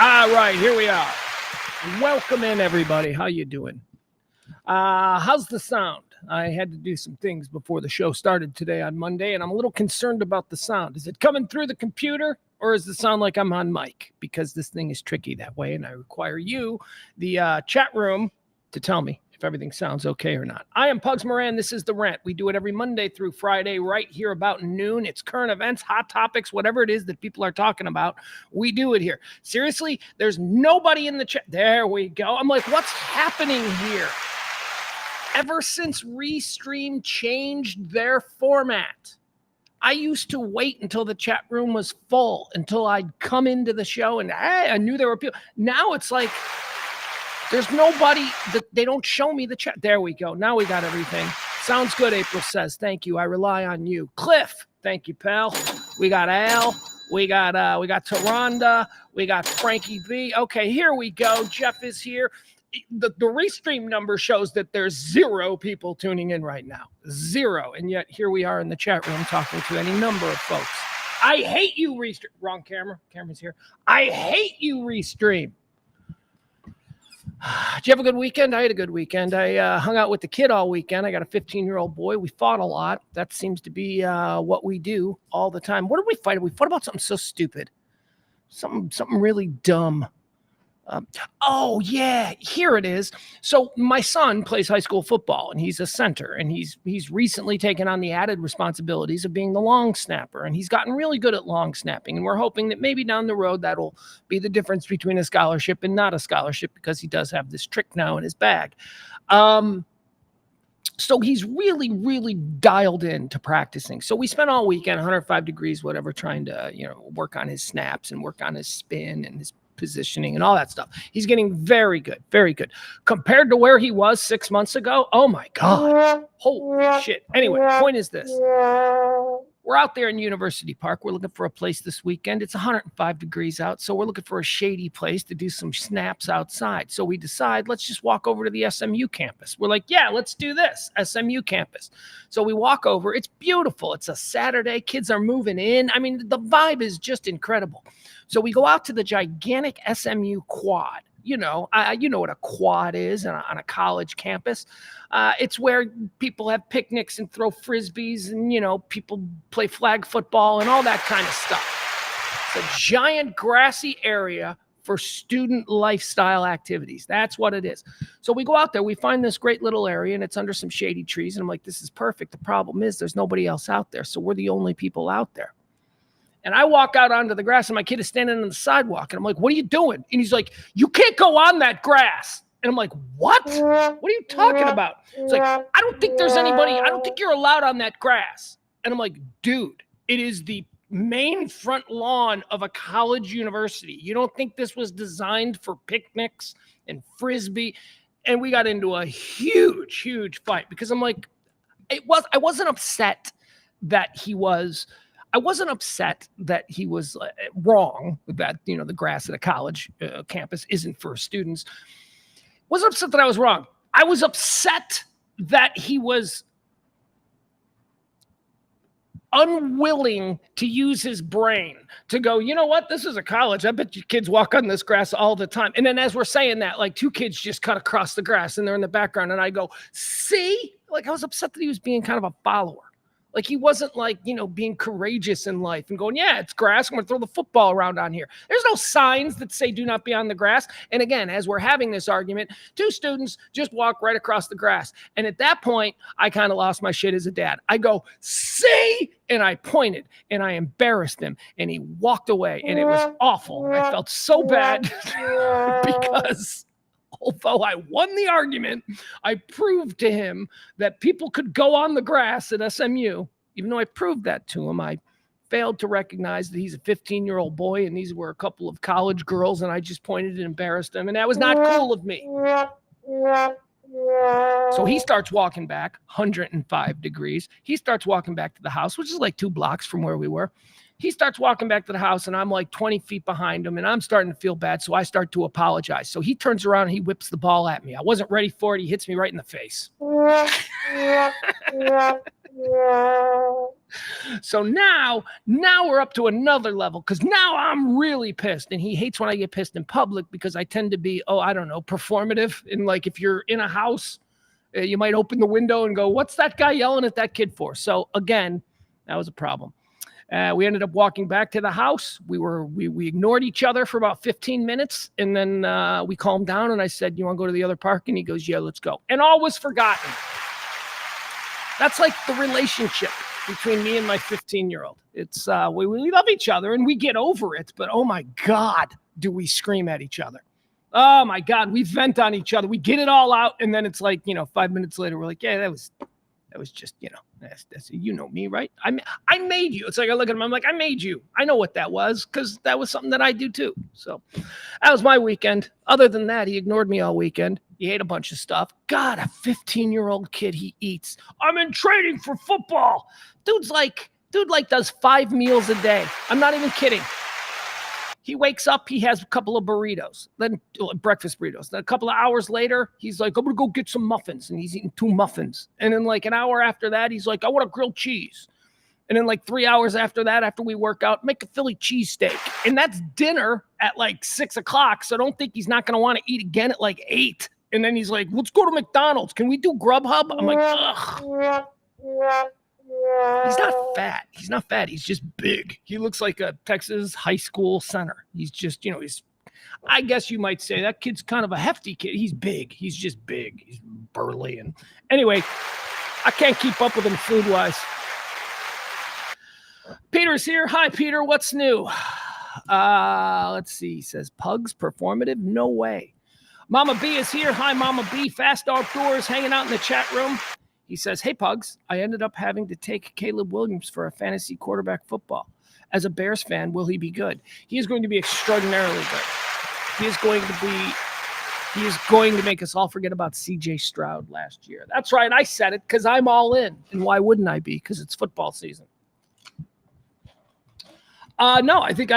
All right, here we are. Welcome in, everybody. How you doing? How's the sound? I had to do some things before the show started today on Monday, and I'm a little concerned about the sound. Is it coming through the computer, or does it sound like I'm on mic? Because this thing is tricky that way, and I require you, the chat room, to tell me if everything sounds okay or not. I am Pugs Moran. This is the Rant. We do it every Monday through Friday right here about noon. It's current events, hot topics, whatever it is that people are talking about. We do it here. Seriously, there's nobody in the chat. There we go. I'm like, what's happening here? Ever since Restream changed their format, I used to wait until the chat room was full, until I'd come into the show and hey, I knew there were people. Now it's like there's nobody, they don't show me the chat. There we go. Now we got everything. Sounds good, April says. Thank you. I rely on you. Cliff, thank you, pal. We got Al. We got Taronda. We got Frankie B. Okay, here we go. Jeff is here. The Restream number shows that there's 0 people tuning in right now. 0. And yet here we are in the chat room talking to any number of folks. I hate you, Restream. Wrong camera. Camera's here. I hate you, Restream. Did you have a good weekend? I had a good weekend. I hung out with the kid all weekend. I got a 15-year-old boy. We fought a lot. That seems to be what we do all the time. What did we fight? We fought about something so stupid. Something really dumb. Oh yeah, here it is. So my son plays high school football and he's a center, and he's recently taken on the added responsibilities of being the long snapper, and he's gotten really good at long snapping, and we're hoping that maybe down the road that'll be the difference between a scholarship and not a scholarship, because he does have this trick now in his bag. So he's really, really dialed in to practicing. So we spent all weekend, 105 degrees, whatever, trying to, work on his snaps and work on his spin and his positioning and all that stuff. He's getting very good, very good. Compared to where he was 6 months ago, oh my God. Holy shit. Anyway, point is this. We're out there in University Park. We're looking for a place this weekend. It's 105 degrees out, so we're looking for a shady place to do some snaps outside. So we decide, let's just walk over to the SMU campus. We're like, yeah, let's do this, SMU campus. So we walk over. It's beautiful. It's a Saturday. Kids are moving in. I mean, the vibe is just incredible. So we go out to the gigantic SMU quad. You know what a quad is on a college campus. It's where people have picnics and throw frisbees, and, people play flag football and all that kind of stuff. It's a giant grassy area for student lifestyle activities. That's what it is. So we go out there, we find this great little area, and it's under some shady trees. And I'm like, this is perfect. The problem is there's nobody else out there. So we're the only people out there. And I walk out onto the grass, and my kid is standing on the sidewalk. And I'm like, what are you doing? And he's like, you can't go on that grass. And I'm like, what? What are you talking about? It's like, I don't think there's anybody. I don't think you're allowed on that grass. And I'm like, dude, it is the main front lawn of a college university. You don't think this was designed for picnics and frisbee? And we got into a huge, huge fight, because I'm like, I wasn't upset that he was wrong that, the grass at a college campus isn't for students. Wasn't upset that I was wrong. I was upset that he was unwilling to use his brain to go, you know what? This is a college. I bet you kids walk on this grass all the time. And then as we're saying that, like 2 kids just cut across the grass and they're in the background. And I go, see? Like, I was upset that he was being kind of a follower. Like, he wasn't like, being courageous in life and going, yeah, it's grass. I'm going to throw the football around on here. There's no signs that say do not be on the grass. And again, as we're having this argument, 2 students just walk right across the grass. And at that point, I kind of lost my shit as a dad. I go, see? And I pointed and I embarrassed him, and he walked away, and it was awful. I felt so bad because although I won the argument, I proved to him that people could go on the grass at SMU. Even though I proved that to him, I failed to recognize that he's a 15-year-old boy and these were a couple of college girls, and I just pointed and embarrassed him, and that was not cool of me. So he starts walking back, 105 degrees. He starts walking back to the house, which is like 2 blocks from where we were. He starts walking back to the house, and I'm like 20 feet behind him, and I'm starting to feel bad, so I start to apologize. So he turns around, and he whips the ball at me. I wasn't ready for it. He hits me right in the face. So now we're up to another level because now I'm really pissed. And he hates when I get pissed in public because I tend to be, performative. And like if you're in a house, you might open the window and go, what's that guy yelling at that kid for? So again, that was a problem. We ended up walking back to the house. We ignored each other for about 15 minutes. And then we calmed down and I said, you want to go to the other park? And he goes, yeah, let's go. And all was forgotten. That's like the relationship between me and my 15-year-old. It's we love each other and we get over it, but oh my God, do we scream at eeach other. Oh my God, we vent on each other. We get it all out. And then it's like, 5 minutes later, we're like, yeah, that was just, that's you know me, right? I made you. It's like I look at him, I'm like, I made you. I know what that was because that was something that I do too. So that was my weekend. Other than that, he ignored me all weekend. He ate a bunch of stuff. God, a 15-year-old kid, he eats. I'm in training for football. Dude does 5 meals a day. I'm not even kidding. He wakes up, he has a couple of burritos, then breakfast burritos. Then a couple of hours later, he's like, I'm going to go get some muffins. And he's eating 2 muffins. And then like an hour after that, he's like, I want a grilled cheese. And then like 3 hours after that, after we work out, make a Philly cheesesteak. And that's dinner at like 6 o'clock. So don't think he's not going to want to eat again at like 8. And then he's like, let's go to McDonald's. Can we do Grubhub? I'm like, ugh. He's not fat. He's not fat. He's just big. He looks like a Texas high school center. He's just, I guess you might say that kid's kind of a hefty kid. He's big. He's just big. He's burly. And anyway, I can't keep up with him food-wise. Peter's here. Hi, Peter. What's new? Let's see. He says, Pugs performative? No way. Mama B is here. Hi, Mama B. Fast Outdoors, hanging out in the chat room. He says, hey, Pugs, I ended up having to take Caleb Williams for a fantasy quarterback football. As a Bears fan, will he be good? He is going to be extraordinarily good. He is going to make us all forget about C.J. Stroud last year. That's right. I said it because I'm all in. And why wouldn't I be? Because it's football season. No, I think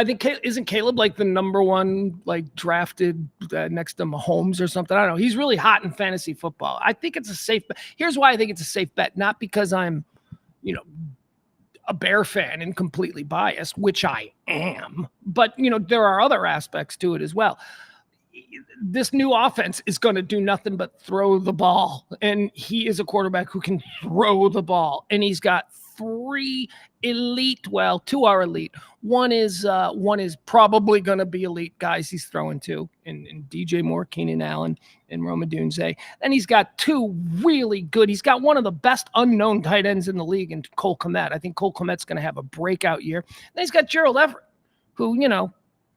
isn't Caleb like the number one like drafted next to Mahomes or something? I don't know. He's really hot in fantasy football. I think it's a safe bet. Here's why I think it's a safe bet. Not because I'm, a Bear fan and completely biased, which I am, but there are other aspects to it as well. This new offense is going to do nothing but throw the ball, and he is a quarterback who can throw the ball, and he's got 3 elite. Well, 2 are elite. One is probably going to be elite guys he's throwing to, in DJ Moore, Keenan Allen, and Rome Odunze. Then he's got 2 really good. He's got one of the best unknown tight ends in the league in Cole Kmet. I think Cole Kmet's going to have a breakout year. Then he's got Gerald Everett, who,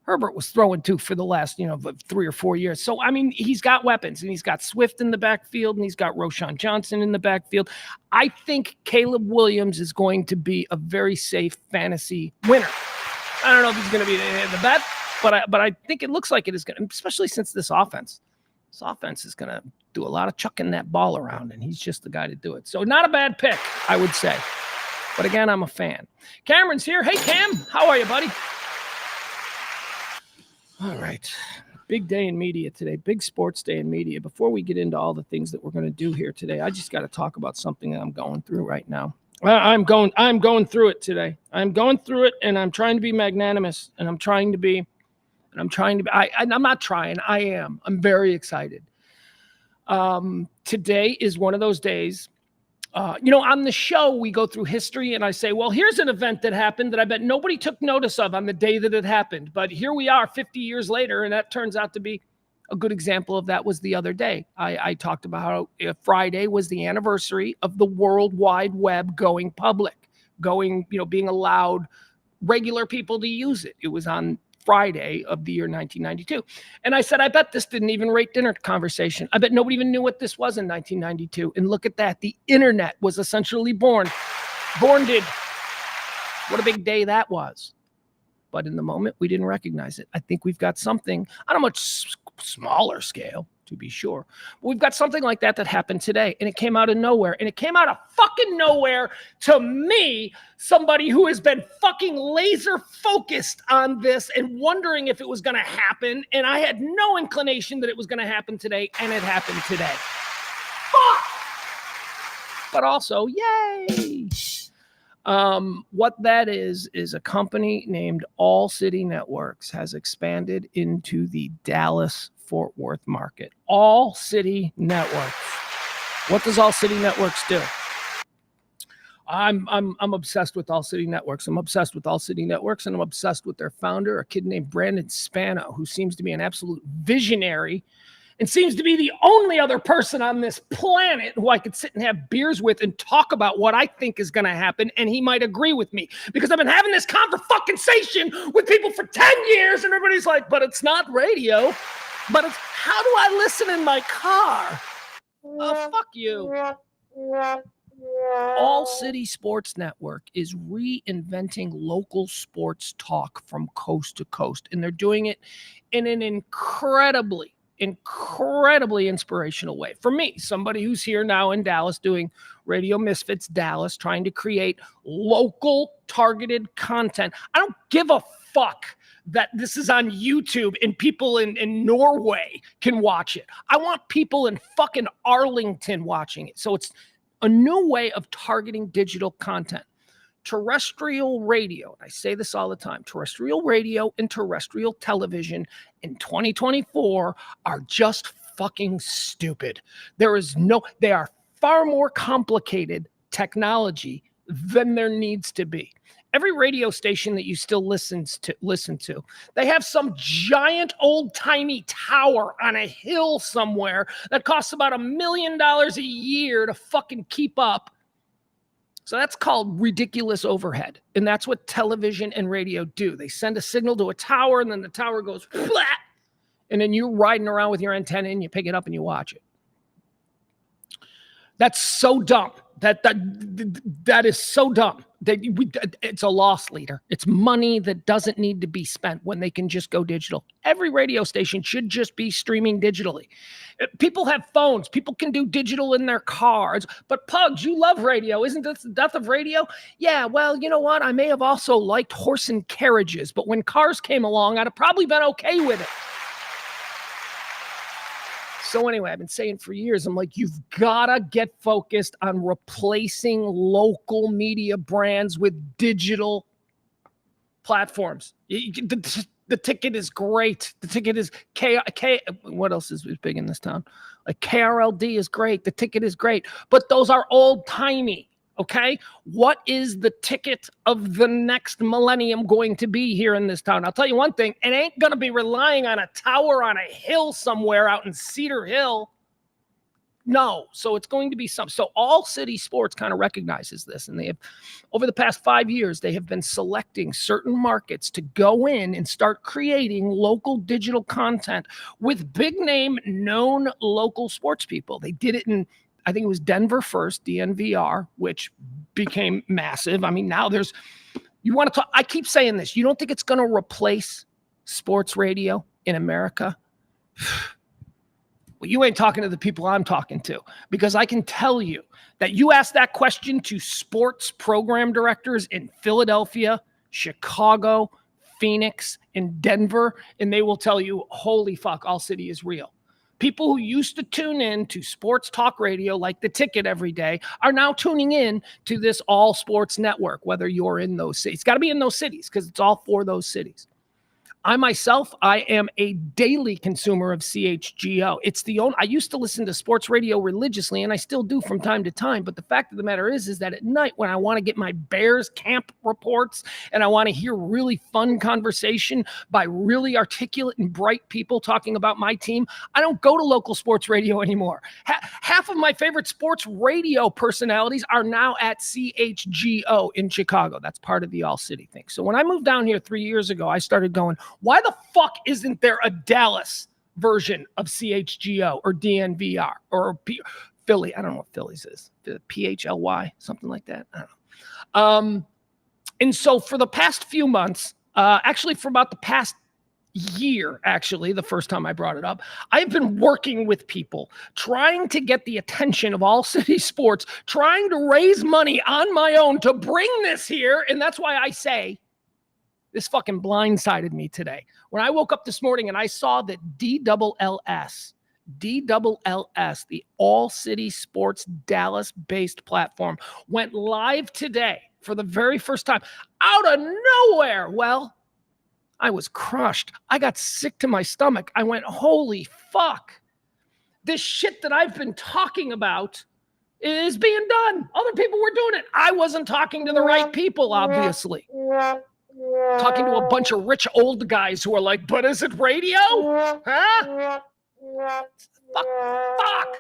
Herbert was throwing to for the last, 3 or 4 years. So, I mean, he's got weapons, and he's got Swift in the backfield, and he's got Roschon Johnson in the backfield. I think Caleb Williams is going to be a very safe fantasy winner. I don't know if he's going to be the bet, but I think it looks like it is going to, especially since this offense is going to do a lot of chucking that ball around, and he's just the guy to do it. So not a bad pick, I would say. But again, I'm a fan. Cameron's here. Hey, Cam, how are you, buddy? All right. Big day in media today. Big sports day in media. Before we get into all the things that we're going to do here today, I just got to talk about something that I'm going through right now. I'm going through it today. I'm going through it, and I'm trying to be magnanimous, and I'm not trying. I am. I'm very excited. Today is one of those days. On the show, we go through history, and I say, well, here's an event that happened that I bet nobody took notice of on the day that it happened. But here we are 50 years later, and that turns out to be a good example of that was the other day. I talked about how Friday was the anniversary of the World Wide Web going public, being allowed regular people to use it. It was on Friday of the year 1992. And I said, I bet this didn't even rate dinner conversation. I bet nobody even knew what this was in 1992. And look at that. The internet was essentially born. Born did. What a big day that was. But in the moment, we didn't recognize it. I think we've got something on a much smaller scale, to be sure. But we've got something like that happened today, and it came out of nowhere. And it came out of fucking nowhere to me, somebody who has been fucking laser focused on this and wondering if it was going to happen. And I had no inclination that it was going to happen today, and it happened today. Fuck! But also, yay! What that is a company named All City Networks has expanded into the Dallas-Fort Worth market. All City Networks. What does All City Networks do? I'm obsessed with All City Networks. I'm obsessed with All City Networks, and I'm obsessed with their founder, a kid named Brandon Spano, who seems to be an absolute visionary and seems to be the only other person on this planet who I could sit and have beers with and talk about what I think is going to happen, and he might agree with me, because I've been having this conversation with people for 10 years, and everybody's like, but it's not radio, but it's, how do I listen in my car? Oh, fuck you. All City Sports Network is reinventing local sports talk from coast to coast, and they're doing it in an incredibly inspirational way. For me, somebody who's here now in Dallas doing Radio Misfits Dallas, trying to create local targeted content. I don't give a fuck that this is on YouTube and people in Norway can watch it. I want people in fucking Arlington watching it. So it's a new way of targeting digital content. Terrestrial radio, I say this all the time, terrestrial radio and terrestrial television in 2024 are just fucking stupid. They are far more complicated technology than there needs to be. Every radio station that you still listen to, they have some giant old-timey tower on a hill somewhere that costs about $1 million a year to fucking keep up. So that's called ridiculous overhead. And that's what television and radio do. They send a signal to a tower, and then the tower goes flat, and then you're riding around with your antenna and you pick it up and you watch it. That's so dumb. That is so dumb. It's a loss leader. It's money that doesn't need to be spent when they can just go digital. Every radio station should just be streaming digitally. People have phones. People can do digital in their cars. But Pugs, you love radio. Isn't this the death of radio? Yeah, well, you know what? I may have also liked horse and carriages, but when cars came along, I'd have probably been okay with it. So anyway, I've been saying for years, I'm like, you've got to get focused on replacing local media brands with digital platforms. The ticket is great. The ticket is what else is big in this town? Like KRLD is great. The ticket is great. But those are old-timey. Okay, what is the ticket of the next millennium going to be here in this town? I'll tell you one thing, it ain't going to be relying on a tower on a hill somewhere out in Cedar Hill. No, so it's going to be some. So All City Sports kind of recognizes this, and they have, over the past 5 years, they have been selecting certain markets to go in and start creating local digital content with big name, known local sports people. They did it in, I think it was Denver first, DNVR, which became massive. I mean, now you want to talk, I keep saying this, you don't think it's going to replace sports radio in America? Well, you ain't talking to the people I'm talking to, because I can tell you that you ask that question to sports program directors in Philadelphia, Chicago, Phoenix, and Denver, and they will tell you, holy fuck, All City is real. People who used to tune in to sports talk radio like The Ticket every day are now tuning in to this all sports network, whether you're in those cities. It's got to be in those cities because it's all for those cities. I myself, I am a daily consumer of CHGO. I used to listen to sports radio religiously, and I still do from time to time. But the fact of the matter is that at night when I want to get my Bears camp reports and I want to hear really fun conversation by really articulate and bright people talking about my team, I don't go to local sports radio anymore. Half of my favorite sports radio personalities are now at CHGO in Chicago. That's part of the All City thing. So when I moved down here 3 years ago, I started going, why the fuck isn't there a Dallas version of CHGO or DNVR or Philly? I don't know what Philly's is. PHLY, something like that. I don't know. And so for the past few months, actually for about the past year, actually, the first time I brought it up, I've been working with people, trying to get the attention of All City Sports, trying to raise money on my own to bring this here. And that's why I say, this fucking blindsided me today. When I woke up this morning and I saw that DLLS DLLS, the All City Sports Dallas-based platform, went live today for the very first time out of nowhere. Well, I was crushed. I got sick to my stomach. I went, holy fuck. This shit that I've been talking about is being done. Other people were doing it. I wasn't talking to the right people, obviously. Talking to a bunch of rich old guys who are like, but is it radio? Huh? Fuck.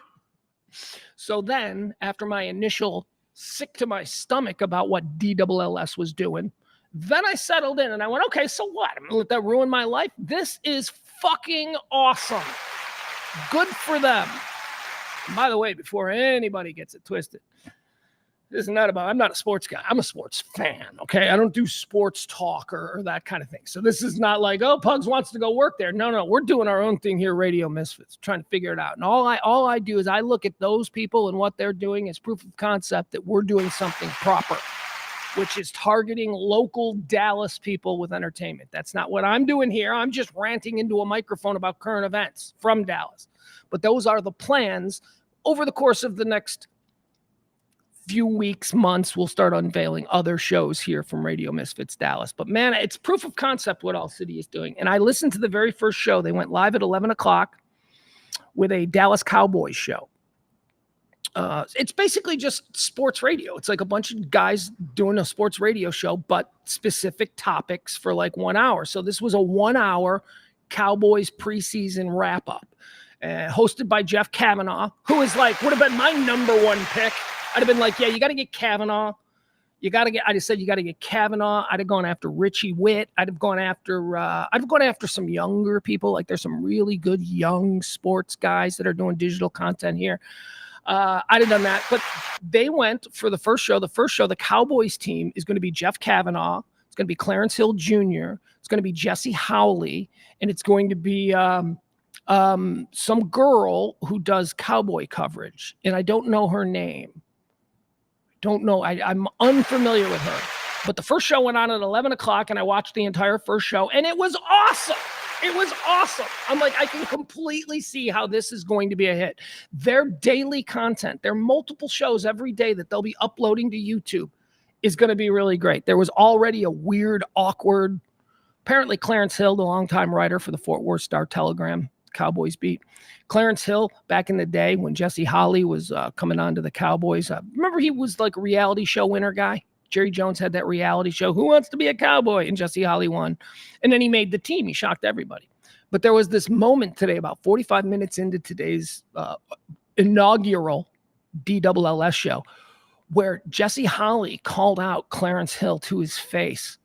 So then, after my initial sick to my stomach about what DLLS was doing, then I settled in and I went, okay, so what? I'm going to let that ruin my life? This is fucking awesome. Good for them. And by the way, before anybody gets it twisted, this is not about, I'm not a sports guy. I'm a sports fan, okay? I don't do sports talk or that kind of thing. So this is not like, oh, Pugs wants to go work there. No, we're doing our own thing here, Radio Misfits, trying to figure it out. And all I do is I look at those people and what they're doing as proof of concept that we're doing something proper, which is targeting local Dallas people with entertainment. That's not what I'm doing here. I'm just ranting into a microphone about current events from Dallas. But those are the plans. Over the course of the next few weeks, months, we'll start unveiling other shows here from Radio Misfits Dallas. But man, it's proof of concept what All City is doing. And I listened to the very first show. They went live at 11 o'clock with a Dallas Cowboys show. It's basically just sports radio. It's like a bunch of guys doing a sports radio show, but specific topics for like 1 hour. So this was a 1 hour Cowboys preseason wrap up, hosted by Jeff Kavanaugh, who is like, would have been my number one pick. I'd have been like, yeah, you got to get Kavanaugh. I just said, you got to get Kavanaugh. I'd have gone after Richie Witt. I'd have gone after some younger people. Like there's some really good young sports guys that are doing digital content here. I'd have done that, but they went for the first show. The Cowboys team is going to be Jeff Kavanaugh. It's going to be Clarence Hill Jr. It's going to be Jesse Howley, and it's going to be some girl who does cowboy coverage, and I don't know her name. I'm unfamiliar with her. But the first show went on at 11 o'clock, and I watched the entire first show, and it was awesome. It was awesome. I'm like, I can completely see how this is going to be a hit. Their daily content, their multiple shows every day that they'll be uploading to YouTube is going to be really great. There was already a weird, awkward, apparently Clarence Hill, the longtime writer for the Fort Worth Star-Telegram Cowboys beat. Clarence Hill, back in the day when Jesse Howley was coming on to the Cowboys, remember he was like a reality show winner guy? Jerry Jones had that reality show, Who Wants to Be a Cowboy? And Jesse Howley won. And then he made the team. He shocked everybody. But there was this moment today, about 45 minutes into today's inaugural DLLS show, where Jesse Howley called out Clarence Hill to his face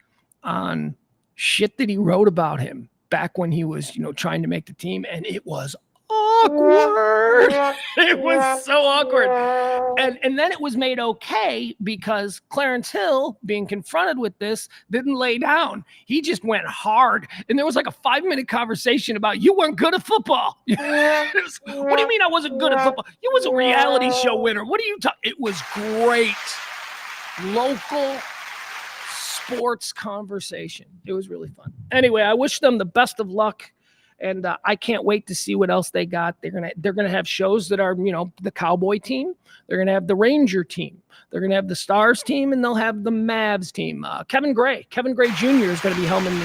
on shit that he wrote about him back when he was, trying to make the team. And it was awkward. It was so awkward. And then it was made okay because Clarence Hill, being confronted with this, didn't lay down. He just went hard. And there was like a 5-minute conversation about, you weren't good at football. What do you mean I wasn't good at football? You was a reality show winner. What are you talking? It was great. Local sports conversation. It was really fun. Anyway, I wish them the best of luck. And I can't wait to see what else they got. They're gonna have shows that are, the Cowboy team. They're gonna have the Ranger team. They're gonna have the Stars team, and they'll have the Mavs team. Kevin Gray Jr. is gonna be helming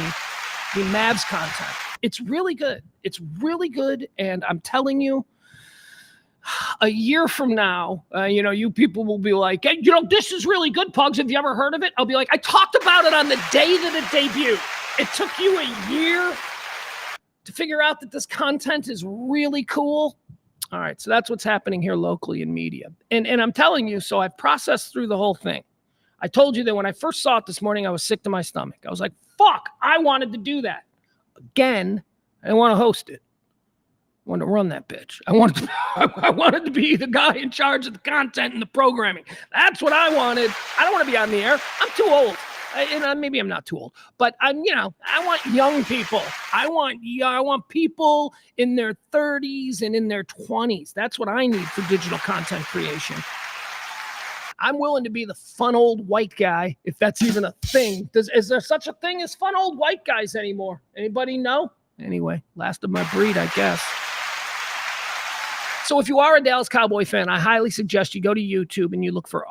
the Mavs content. It's really good. It's really good, and I'm telling you, a year from now, you people will be like, hey, this is really good, Pugs. Have you ever heard of it? I'll be like, I talked about it on the day that it debuted. It took you a year to figure out that this content is really cool. All right, so that's what's happening here locally in media. And I'm telling you, so I've processed through the whole thing. I told you that when I first saw it this morning, I was sick to my stomach. I was like, fuck, I wanted to do that. Again, I didn't want to host it. I wanted to run that bitch. I wanted to be the guy in charge of the content and the programming. That's what I wanted. I don't want to be on the air. I'm too old. Maybe I'm not too old, but I want young people. I want people in their 30s and in their 20s. That's what I need for digital content creation. I'm willing to be the fun old white guy, if that's even a thing. Is there such a thing as fun old white guys anymore? Anybody know? Anyway, last of my breed, I guess. So if you are a Dallas Cowboy fan, I highly suggest you go to YouTube and you look for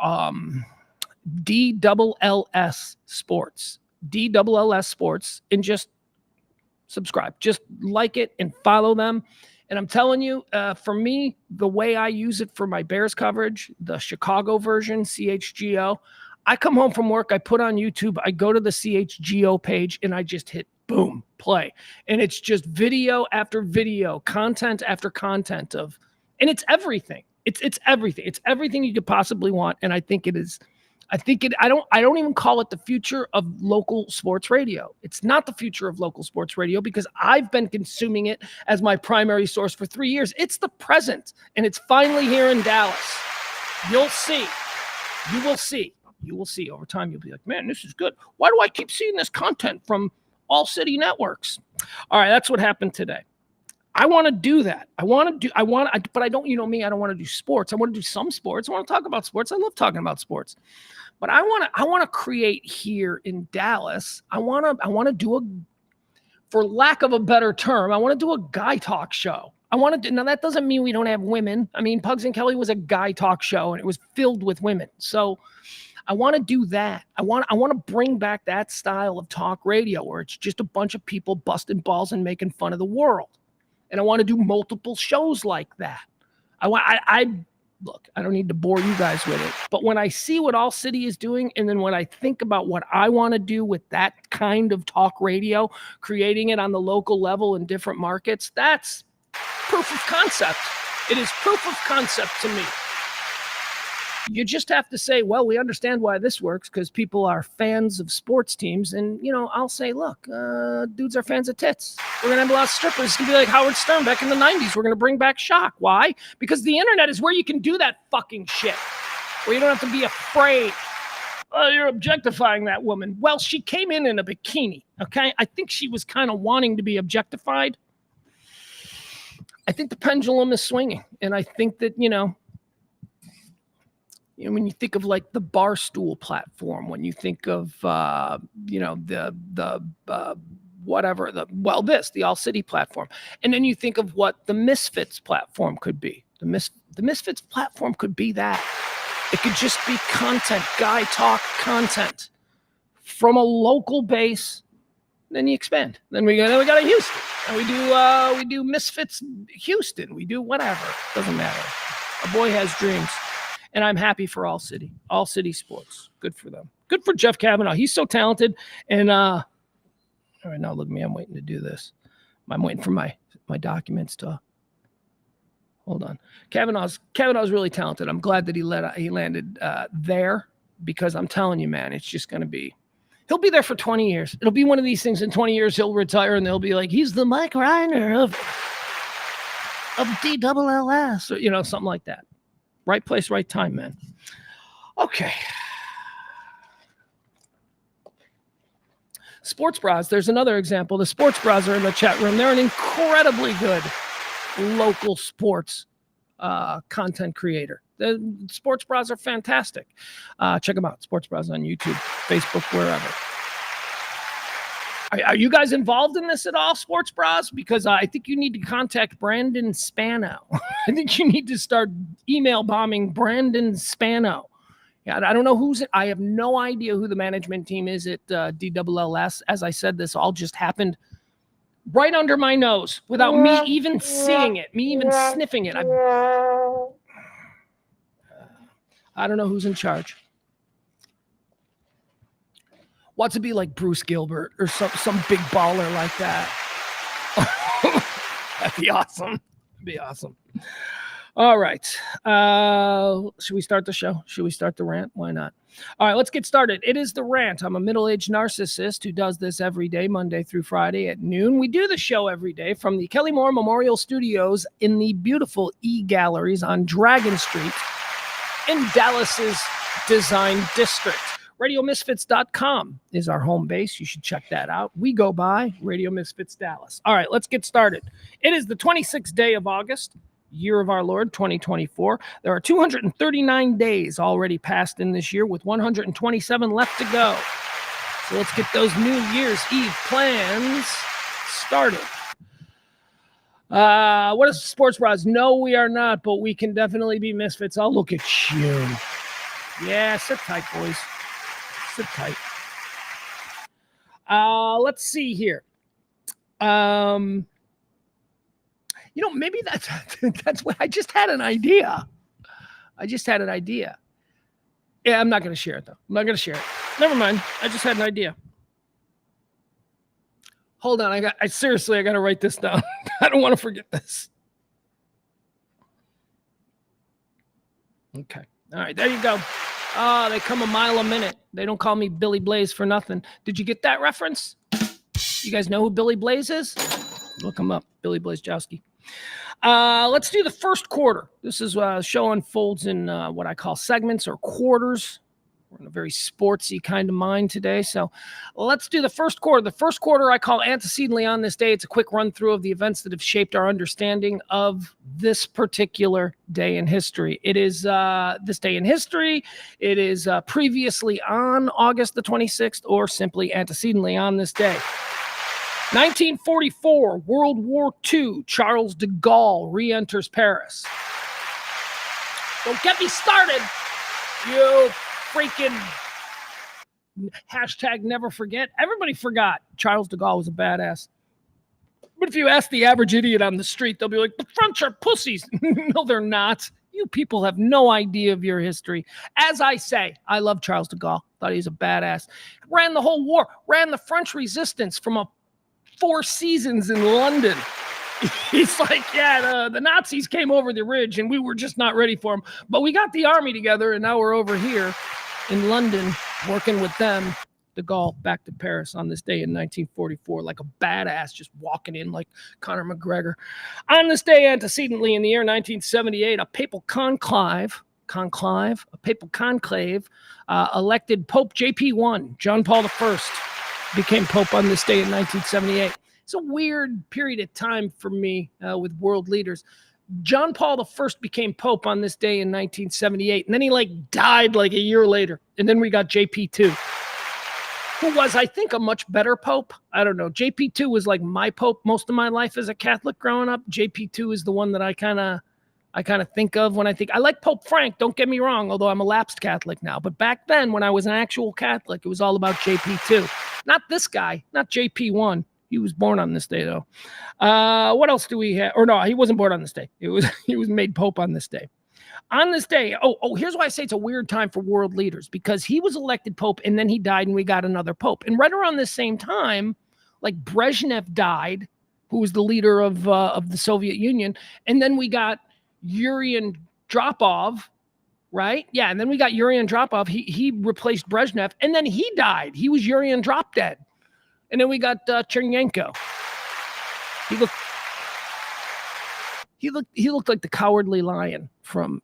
DLLS Sports, DLLS Sports, and just subscribe. Just like it and follow them. And I'm telling you, for me, the way I use it for my Bears coverage, the Chicago version, CHGO, I come home from work, I put on YouTube, I go to the CHGO page, and I just hit boom, play. And it's just video after video, content after content of, and it's everything. It's everything. It's everything you could possibly want. And I think it is. I don't even call it the future of local sports radio. It's not the future of local sports radio because I've been consuming it as my primary source for 3 years. It's the present, and it's finally here in Dallas. You'll see. You will see. You will see. Over time, you'll be like, man, this is good. Why do I keep seeing this content from all city networks? All right, that's what happened today. I want to do that. But I don't, you know me, I don't want to do sports. I want to do some sports. I want to talk about sports. I love talking about sports. But I want to create here in Dallas. I want to do for lack of a better term, I want to do a guy talk show. Now that doesn't mean we don't have women. I mean, Pugs and Kelly was a guy talk show and it was filled with women. So I want to do that. I want to bring back that style of talk radio where it's just a bunch of people busting balls and making fun of the world. And I want to do multiple shows like that. Look, I don't need to bore you guys with it, but when I see what All City is doing, and then when I think about what I want to do with that kind of talk radio, creating it on the local level in different markets, that's proof of concept. It is proof of concept to me. You just have to say, well, we understand why this works because people are fans of sports teams. And, I'll say, look, dudes are fans of tits. We're going to have a lot of strippers. It's going to be like Howard Stern back in the 90s. We're going to bring back shock. Why? Because the internet is where you can do that fucking shit, where you don't have to be afraid. Oh, you're objectifying that woman. Well, she came in a bikini, okay? I think she was kind of wanting to be objectified. I think the pendulum is swinging. And I think that, when you think of like the Barstool platform, when you think of the All City platform, and then you think of what the Misfits platform could be. The Misfits platform could be that. It could just be content, guy talk content from a local base. Then you expand. Then we go to Houston, and we do Misfits Houston. We do whatever. Doesn't matter. A boy has dreams. And I'm happy for All City Sports. Good for them. Good for Jeff Kavanaugh. He's so talented. And all right, now look at me. I'm waiting to do this. I'm waiting for my documents to. Hold on. Kavanaugh's really talented. I'm glad that he landed there because I'm telling you, man, it's just going to be. He'll be there for 20 years. It'll be one of these things. In 20 years, he'll retire, and they'll be like, he's the Mike Reiner of DLLS, or something like that. Right place, right time, man. Okay. Sports Bras. There's another example. The Sports Bras are in the chat room. They're an incredibly good local sports content creator. The Sports Bras are fantastic. Check them out. Sports Bras on YouTube, Facebook, wherever. Are you guys involved in this at all, Sports Bras? Because I think you need to contact Brandon Spano. I think you need to start email bombing Brandon Spano. Yeah, I don't know who's it. I have no idea who the management team is at DLLS. As I said, this all just happened right under my nose without me even seeing it, me even sniffing it. I don't know who's in charge. Wants to be like Bruce Gilbert or some big baller like that. That'd be awesome. That'd be awesome. All right. Should we start the show? Should we start the rant? Why not? All right, let's get started. It is the rant. I'm a middle-aged narcissist who does this every day, Monday through Friday at noon. We do the show every day from the Kelly Moore Memorial Studios in the beautiful E-Galleries on Dragon Street in Dallas's Design District. RadioMisfits.com is our home base. You should check that out. We go by Radio Misfits Dallas. All right, let's get started. It is the 26th day of August, year of our Lord, 2024. There are 239 days already passed in this year with 127 left to go. So let's get those New Year's Eve plans started. What is sports bras? No, we are not, but we can definitely be misfits. I'll look at you. Yeah, sit tight, boys. Sit tight. Let's see here. Maybe that's what I just had an idea. Yeah, I'm not going to share it, though. I'm not going to share it. Never mind. I just had an idea. Hold on. I got to write this down. I don't want to forget this. Okay. All right. There you go. Oh, they come a mile a minute. They don't call me Billy Blaze for nothing. Did you get that reference? You guys know who Billy Blaze is? Look him up. Billy Blazejowski. Let's do the first quarter. This is a show unfolds in what I call segments or quarters. We're in a very sportsy kind of mind today. So let's do the first quarter. The first quarter I call antecedently on this day. It's a quick run through of the events that have shaped our understanding of this particular day in history. It is this day in history. It is previously on August the 26th or simply antecedently on this day. 1944, World War II, Charles de Gaulle re-enters Paris. Don't get me started, you freaking hashtag never forget. Everybody forgot Charles de Gaulle was a badass. But if you ask the average idiot on the street, they'll be like, the French are pussies. No, they're not. You people have no idea of your history. As I say, I love Charles de Gaulle. Thought he was a badass. Ran the whole war, ran the French resistance from 4 seasons in London. He's like, yeah, the Nazis came over the ridge and we were just not ready for them. But we got the army together and now we're over here in London working with them. De Gaulle back to Paris on this day in 1944, like a badass, just walking in like Conor McGregor. On this day, antecedently in the year 1978, a papal conclave, elected Pope JP1, John Paul I, became Pope on this day in 1978. It's a weird period of time for me with world leaders. John Paul I became Pope on this day in 1978, and then he died a year later, and then we got JP2, who was, I think, a much better Pope. I don't know. JP2 was like my Pope most of my life as a Catholic growing up. JP2 is the one that I kind of think of when I think. I like Pope Frank, don't get me wrong, although I'm a lapsed Catholic now. But back then, when I was an actual Catholic, it was all about JP2. Not this guy, not JP1. He was born on this day, though. What else do we have? Or no, he wasn't born on this day. He was made Pope on this day. On this day, here's why I say it's a weird time for world leaders, because he was elected Pope and then he died and we got another Pope. And right around this same time, Brezhnev died, who was the leader of the Soviet Union. And then we got Yuri Andropov, right? Yeah, and then we got Yuri Andropov. He replaced Brezhnev, and then he died. He was Yuri Androp dead. And then we got Chernenko. He looked like the cowardly lion from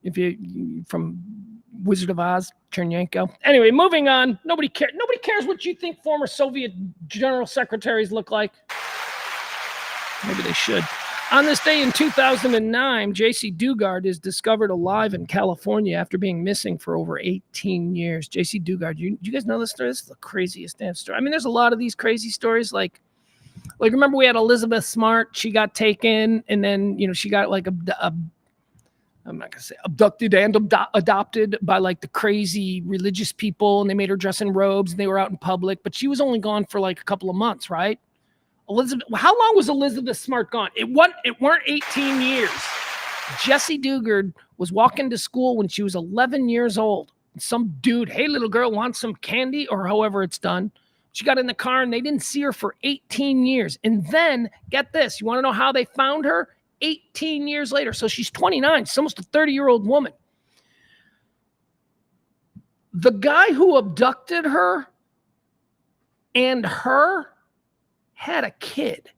Wizard of Oz, Chernenko. Anyway, moving on. Nobody cares what you think former Soviet general secretaries look like. Maybe they should. On this day in 2009, J.C. Dugard is discovered alive in California after being missing for over 18 years. J.C. Dugard, you guys know this story? This is the craziest damn story. I mean, there's a lot of these crazy stories. Like remember we had Elizabeth Smart. She got taken, and then she got I'm not gonna say abducted and adopted by the crazy religious people, and they made her dress in robes, and they were out in public. But she was only gone for a couple of months, right? How long was Elizabeth Smart gone? It weren't 18 years. Jessie Dugard was walking to school when she was 11 years old. Some dude, hey, little girl, want some candy? Or however it's done. She got in the car and they didn't see her for 18 years. And then, get this, you want to know how they found her? 18 years later. So she's 29. She's almost a 30-year-old woman. The guy who abducted her and her had a kid,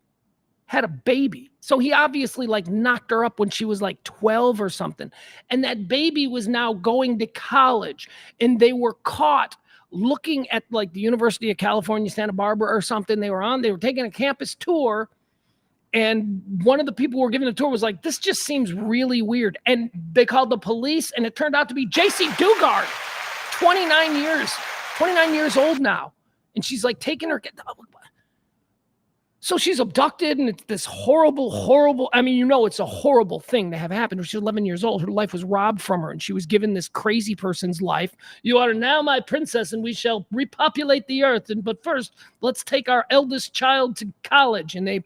had a baby. So he obviously knocked her up when she was 12 or something. And that baby was now going to college, and they were caught looking at the University of California, Santa Barbara or something. They were taking a campus tour, and one of the people who were giving the tour was like, this just seems really weird. And they called the police, and it turned out to be J.C. Dugard, 29 years old now. And she's taking her. So she's abducted, and it's this horrible, horrible. I mean, it's a horrible thing to have happened. She's 11 years old. Her life was robbed from her, and she was given this crazy person's life. You are now my princess, and we shall repopulate the earth. But first, let's take our eldest child to college. And they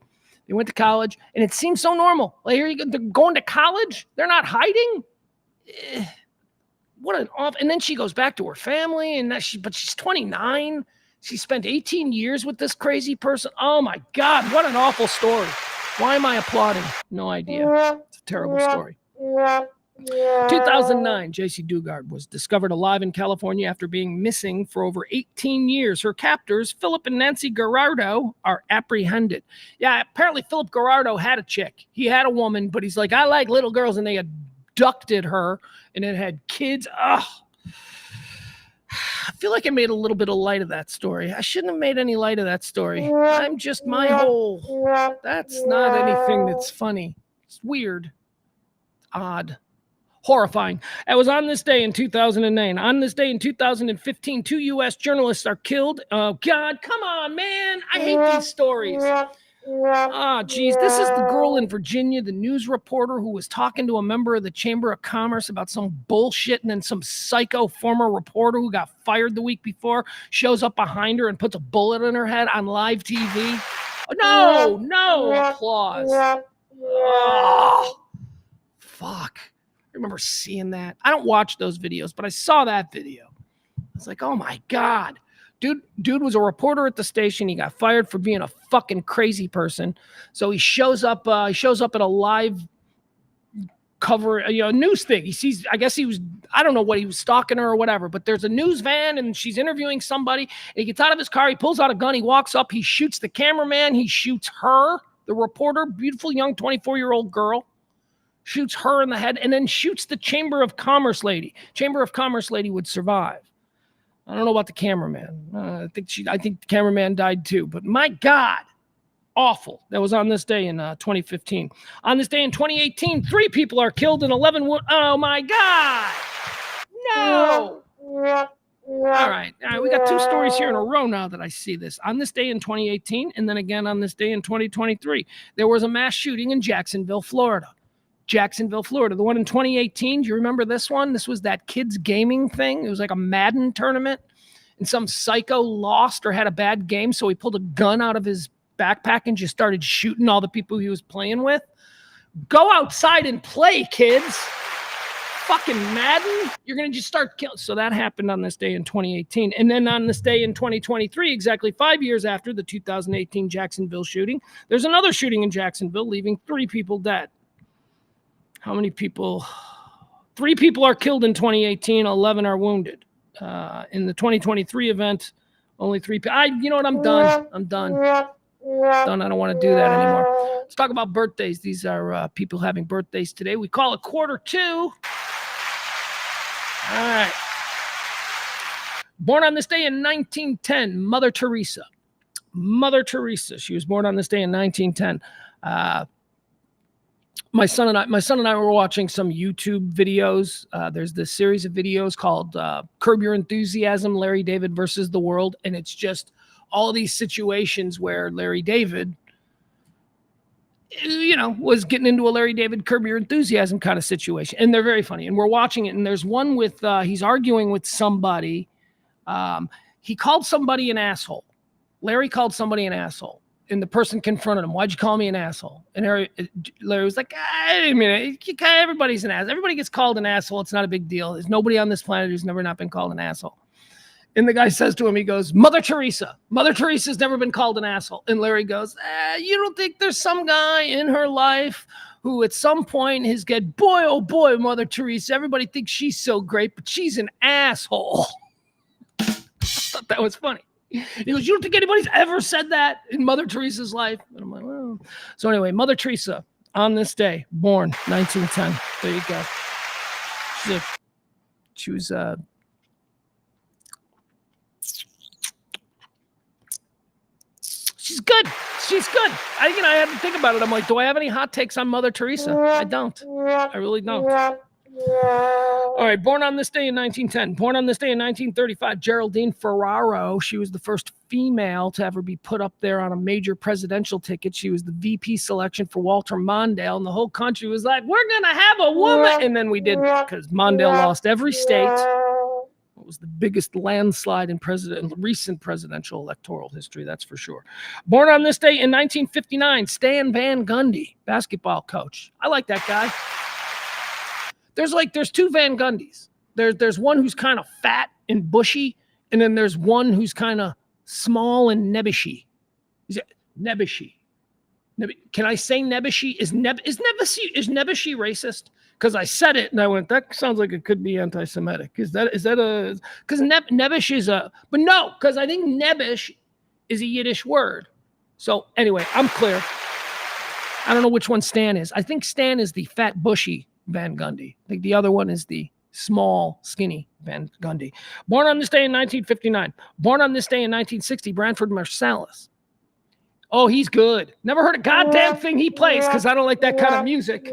went to college, and it seems so normal. Like, here you go, they're going to college. They're not hiding. What an off. And then she goes back to her family, but she's 29. She spent 18 years with this crazy person. Oh my God, what an awful story. Why am I applauding? No idea. It's a terrible story. 2009, JC Dugard was discovered alive in California after being missing for over 18 years. Her captors, Philip and Nancy Gerardo, are apprehended. Yeah, apparently Philip Gerardo had a chick. He had a woman, but he's like, I like little girls, and they abducted her, and it had kids. Ugh. I feel like I made a little bit of light of that story. I shouldn't have made any light of that story. I'm just my whole. That's not anything that's funny. It's weird. Odd. Horrifying. It was on this day in 2009. On this day in 2015, 2 U.S. journalists are killed. Oh, God. Come on, man. I hate these stories. Geez. This is the girl in Virginia, the news reporter who was talking to a member of the Chamber of Commerce about some bullshit, and then some psycho former reporter who got fired the week before shows up behind her and puts a bullet in her head on live TV. Oh, no applause. Oh, fuck. I remember seeing that. I don't watch those videos, but I saw that video. I was like, oh my God. Dude was a reporter at the station. He got fired for being a fucking crazy person. So he shows up at a live cover, news thing. He sees, I guess I don't know what he was stalking her or whatever, but there's a news van and she's interviewing somebody. And he gets out of his car. He pulls out a gun. He walks up. He shoots the cameraman. He shoots her, the reporter, beautiful young 24-year-old girl. Shoots her in the head, and then shoots the Chamber of Commerce lady. Chamber of Commerce lady would survive. I don't know about the cameraman. I think the cameraman died too. But my God, awful. That was on this day in 2015. On this day in 2018, 3 people are killed and 11. Oh my God! No. All right. We got 2 stories here in a row now that I see this. On this day in 2018, and then again on this day in 2023, there was a mass shooting in Jacksonville, Florida. The one in 2018. Do you remember this one? This was that kids gaming thing. It was like a Madden tournament, and some psycho lost or had a bad game, so he pulled a gun out of his backpack and just started shooting all the people he was playing with. Go outside and play, kids. Fucking Madden. You're going to just start killing. So that happened on this day in 2018. And then on this day in 2023, exactly 5 years after the 2018 Jacksonville shooting, there's another shooting in Jacksonville, leaving 3 people dead. How many people? 3 people are killed in 2018. 11 are wounded. In the 2023 event, only 3 people. You know what? I'm done. I don't want to do that anymore. Let's talk about birthdays. These are people having birthdays today. We call it quarter 2. All right. Born on this day in 1910, Mother Teresa. She was born on this day in 1910. My son and I were watching some YouTube videos. There's this series of videos called Curb Your Enthusiasm, Larry David versus the World. And it's just all these situations where Larry David, was getting into a Larry David Curb Your Enthusiasm kind of situation. And they're very funny. And we're watching it. And there's one with, he's arguing with somebody. He called somebody an asshole. Larry called somebody an asshole. And the person confronted him. Why'd you call me an asshole? And Larry was like, I mean, everybody's an asshole. Everybody gets called an asshole. It's not a big deal. There's nobody on this planet who's never not been called an asshole. And the guy says to him, he goes, Mother Teresa's never been called an asshole. And Larry goes, you don't think there's some guy in her life who at some point has got, boy, oh boy, Mother Teresa, everybody thinks she's so great, but she's an asshole. I thought that was funny. He goes, you don't think anybody's ever said that in Mother Teresa's life? And I'm like, well. So anyway, Mother Teresa on this day, born 1910. There you go. She's good. I had to think about it. I'm like, do I have any hot takes on Mother Teresa? I don't. I really don't. All right, born on this day in 1910. Born on this day in 1935, Geraldine Ferraro. She was the first female to ever be put up there on a major presidential ticket. She was the VP selection for Walter Mondale, and the whole country was like, we're going to have a woman. And then we didn't, because Mondale lost every state. It was the biggest landslide in recent presidential electoral history, that's for sure. Born on this day in 1959, Stan Van Gundy, basketball coach. I like that guy. There's two Van Gundys. There's one who's kind of fat and bushy, and then there's one who's kind of small and nebbishy. Nebbishy. Can I say nebbishy? Is nebbishy racist? Because I said it and I went, that sounds like it could be anti-Semitic. Is that a, because nebbish is a, but no, because I think nebbish is a Yiddish word. So anyway, I'm clear. I don't know which one Stan is. I think Stan is the fat, bushy Van Gundy. I think the other one is the small, skinny Van Gundy. Born on this day in 1959. Born on this day in 1960, Branford Marsalis. Oh, he's good. Never heard a goddamn thing he plays because I don't like that kind of music.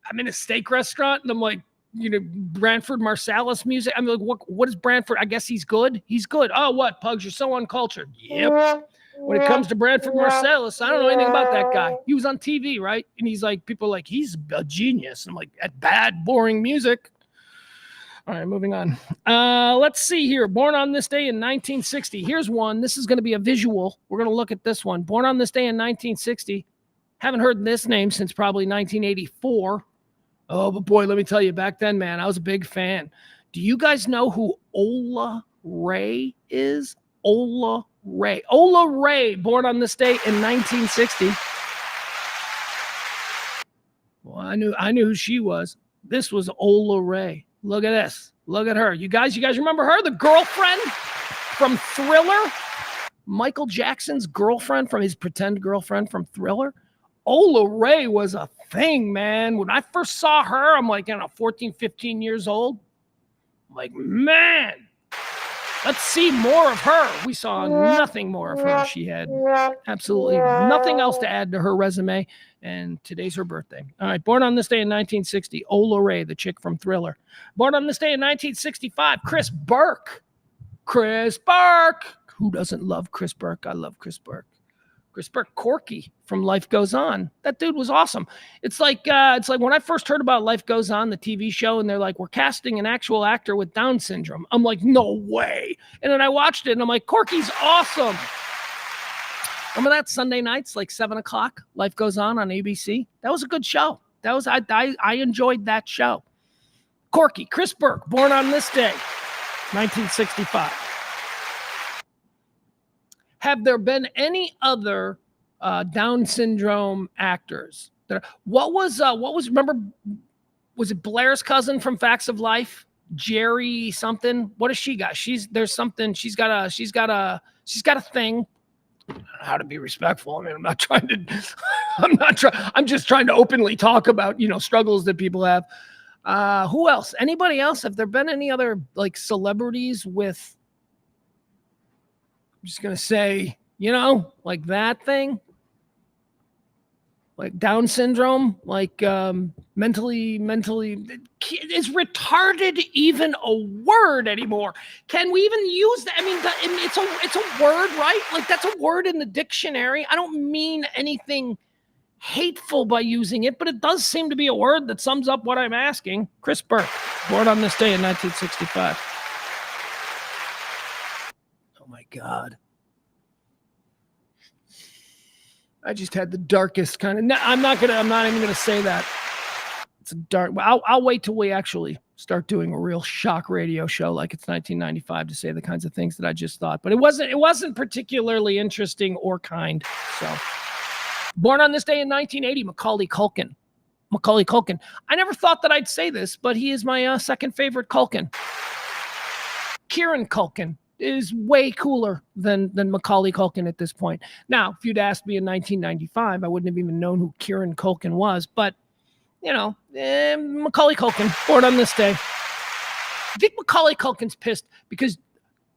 I'm in a steak restaurant and I'm like, Branford Marsalis music. I'm like, what is Branford? I guess he's good. He's good. Oh, what, Pugs? You're so uncultured. Yep. When it comes to Branford Marsalis, I don't know anything about that guy. He was on TV, right? And he's like, people are like, he's a genius. I'm like, at bad, boring music. All right, moving on. Let's see here. Born on this day in 1960. Here's one. This is going to be a visual. We're going to look at this one. Born on this day in 1960. Haven't heard this name since probably 1984. Oh, but boy, let me tell you, back then, man, I was a big fan. Do you guys know who Ola Ray is? Ola Ray, born on this day in 1960. Well, I knew who she was. This was Ola Ray. Look at this. Look at her. You guys remember her? The girlfriend from Thriller? Michael Jackson's girlfriend from his pretend girlfriend from Thriller? Ola Ray was a thing, man. When I first saw her, I'm like, 14, 15 years old. I'm like, man, let's see more of her. We saw nothing more of her. She had absolutely nothing else to add to her resume. And today's her birthday. All right. Born on this day in 1960, Ola Ray, the chick from Thriller. Born on this day in 1965, Chris Burke. Chris Burke. Who doesn't love Chris Burke? I love Chris Burke. Chris Burke, Corky from Life Goes On. That dude was awesome. It's like when I first heard about Life Goes On, the TV show, and they're like, we're casting an actual actor with Down syndrome. I'm like, no way. And then I watched it, and I'm like, Corky's awesome. Remember that Sunday nights, like 7 o'clock, Life Goes On ABC? That was a good show. I enjoyed that show. Corky, Chris Burke, born on this day, 1965. Have there been any other Down syndrome actors? What was remember, was it Blair's cousin from Facts of Life? Jerry something? What has she got? She's got a thing. I don't know how to be respectful. I mean, I'm just trying to openly talk about, struggles that people have. Who else? Anybody else? Have there been any other like celebrities with, I'm just going to say, like that thing, like Down syndrome, like mentally, is retarded even a word anymore? Can we even use that? I mean, it's a word, right? Like that's a word in the dictionary. I don't mean anything hateful by using it, but it does seem to be a word that sums up what I'm asking. Chris Burke, born on this day in 1965. Oh my God. I just had the darkest kind of, I'm not even going to say that. It's a dark, I'll wait till we actually start doing a real shock radio show like it's 1995 to say the kinds of things that I just thought, but it wasn't particularly interesting or kind. So born on this day in 1980, Macaulay Culkin. I never thought that I'd say this, but he is my second favorite Culkin. Kieran Culkin is way cooler than Macaulay Culkin at this point. Now, if you'd asked me in 1995, I wouldn't have even known who Kieran Culkin was. But, Macaulay Culkin, born on this day. I think Macaulay Culkin's pissed because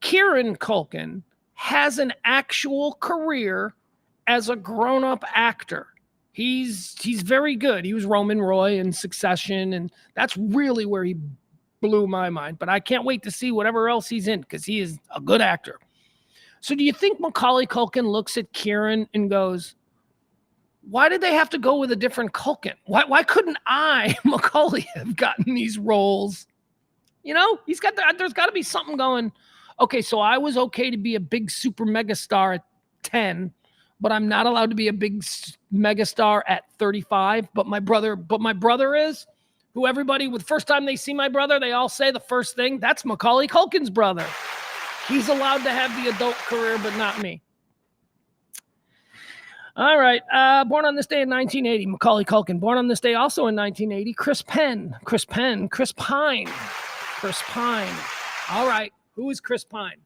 Kieran Culkin has an actual career as a grown-up actor. He's very good. He was Roman Roy in Succession, and that's really where he blew my mind. But I can't wait to see whatever else he's in because he is a good actor. So do you think Macaulay Culkin looks at Kieran and goes, why did they have to go with a different Culkin? Why couldn't I, Macaulay, have gotten these roles? You know, there's got to be something going, okay, so I was okay to be a big super mega star at 10, but I'm not allowed to be a big mega star at 35. But my brother is, who everybody, with first time they see my brother, they all say the first thing, that's Macaulay Culkin's brother. He's allowed to have the adult career, but not me. All right. Born on this day in 1980, Macaulay Culkin. Born on this day also in 1980, Chris Pine. All right. Who is Chris Pine?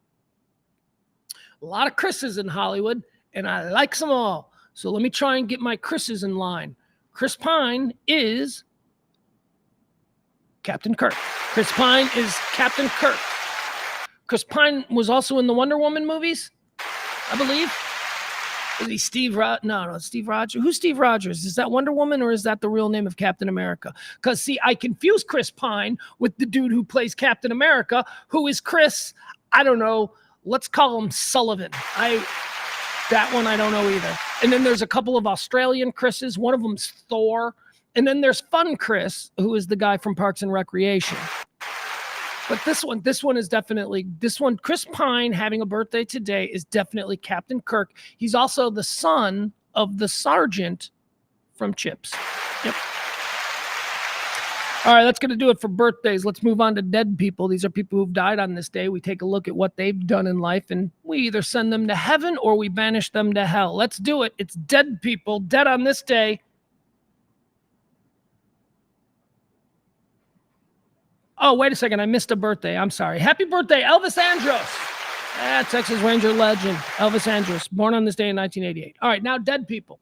A lot of Chris's in Hollywood, and I like them all. So let me try and get my Chris's in line. Chris Pine is Captain Kirk. Chris Pine is Captain Kirk. Chris Pine was also in the Wonder Woman movies, I believe. Is he Steve Rogers? No, Steve Rogers. Who's Steve Rogers? Is that Wonder Woman or is that the real name of Captain America? Because, see, I confuse Chris Pine with the dude who plays Captain America, who is Chris, I don't know, let's call him Sullivan. That one I don't know either. And then there's a couple of Australian Chris's. One of them's Thor. And then there's Fun Chris, who is the guy from Parks and Recreation. But this one is definitely, Chris Pine having a birthday today is definitely Captain Kirk. He's also the son of the sergeant from Chips. Yep. All right, that's going to do it for birthdays. Let's move on to dead people. These are people who've died on this day. We take a look at what they've done in life, and we either send them to heaven or we banish them to hell. Let's do it. It's dead people, dead on this day. Oh, wait a second. I missed a birthday. I'm sorry. Happy birthday, Elvis Andrus. Texas Ranger legend, Elvis Andrus, born on this day in 1988. All right, now dead people.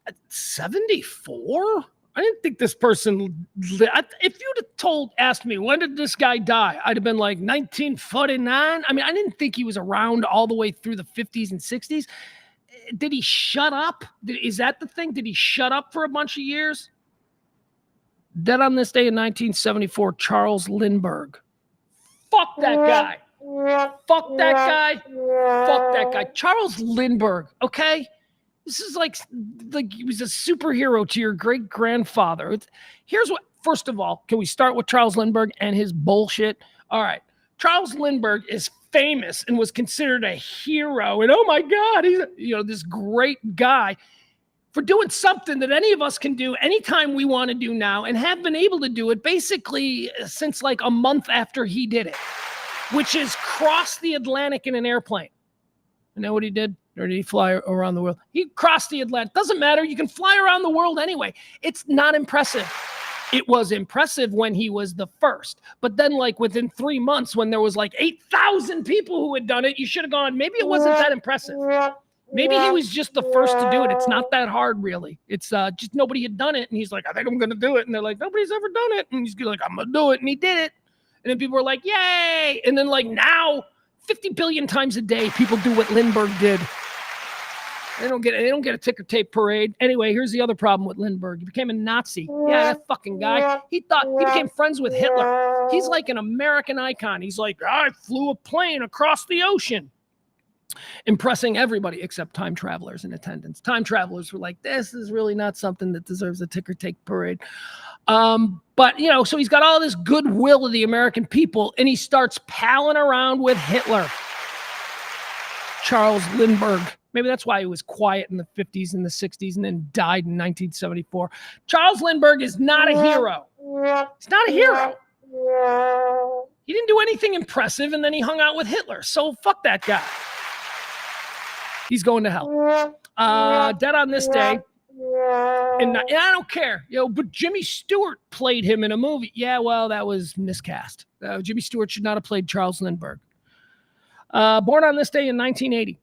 At 74? I didn't think this person, if you'd have asked me, when did this guy die? I'd have been like 1949. I mean, I didn't think he was around all the way through the 50s and 60s. Did he shut up? Is that the thing? Did he shut up for a bunch of years? Dead on this day in 1974, Charles Lindbergh. Fuck that guy. Fuck that guy. Fuck that guy. Charles Lindbergh, okay? This is like he was a superhero to your great-grandfather. Here's what, first of all, can we start with Charles Lindbergh and his bullshit? All right. Charles Lindbergh is famous and was considered a hero. And oh my God, he's this great guy for doing something that any of us can do anytime we want to do now and have been able to do it basically since like a month after he did it, which is cross the Atlantic in an airplane. You know what he did? Or did he fly around the world? He crossed the Atlantic. Doesn't matter. You can fly around the world anyway. It's not impressive. It was impressive when he was the first. But then like within 3 months when there was like 8,000 people who had done it, you should have gone, maybe it wasn't that impressive. Maybe he was just the first to do it. It's not that hard, really. It's just nobody had done it. And he's like, I think I'm going to do it. And they're like, nobody's ever done it. And he's like, I'm going to do it. And he did it. And then people were like, yay. And then like now, 50 billion times a day, people do what Lindbergh did. They don't get a ticker tape parade. Anyway, here's the other problem with Lindbergh. He became a Nazi. Yeah, that fucking guy. He became friends with Hitler. He's like an American icon. He's like, I flew a plane across the ocean. Impressing everybody except time travelers in attendance. Time travelers were like, this is really not something that deserves a ticker tape parade. But, so he's got all this goodwill of the American people, and he starts palling around with Hitler. Charles Lindbergh. Maybe that's why he was quiet in the 50s and the 60s and then died in 1974. Charles Lindbergh is not a hero. He's not a hero. He didn't do anything impressive, and then he hung out with Hitler. So fuck that guy. He's going to hell. Dead on this day. And I don't care. But Jimmy Stewart played him in a movie. Yeah, well, that was miscast. Jimmy Stewart should not have played Charles Lindbergh. Born on this day in 1980.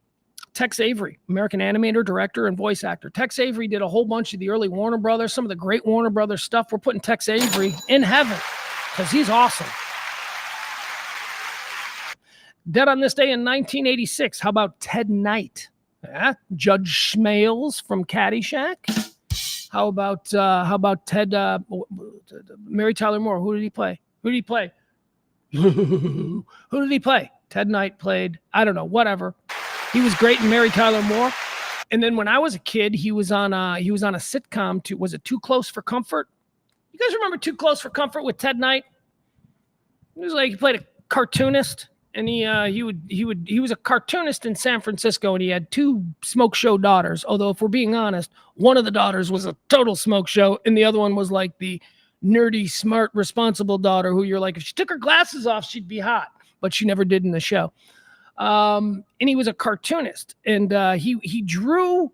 Tex Avery, American animator, director, and voice actor. Tex Avery did a whole bunch of the early Warner Brothers, some of the great Warner Brothers stuff. We're putting Tex Avery in heaven because he's awesome. Dead on this day in 1986. How about Ted Knight? Yeah. Judge Smales from Caddyshack. How about Ted? Mary Tyler Moore. Who did he play? Who did he play? Who did he play? Ted Knight played. I don't know. Whatever. He was great in Mary Tyler Moore. And then when I was a kid, he was on a sitcom. Was it Too Close for Comfort? You guys remember Too Close for Comfort with Ted Knight? It was like he played a cartoonist, and he was a cartoonist in San Francisco, and he had 2 smoke show daughters. Although, if we're being honest, one of the daughters was a total smoke show, and the other one was like the nerdy, smart, responsible daughter who you're like, if she took her glasses off, she'd be hot, but she never did in the show. And he was a cartoonist, and he drew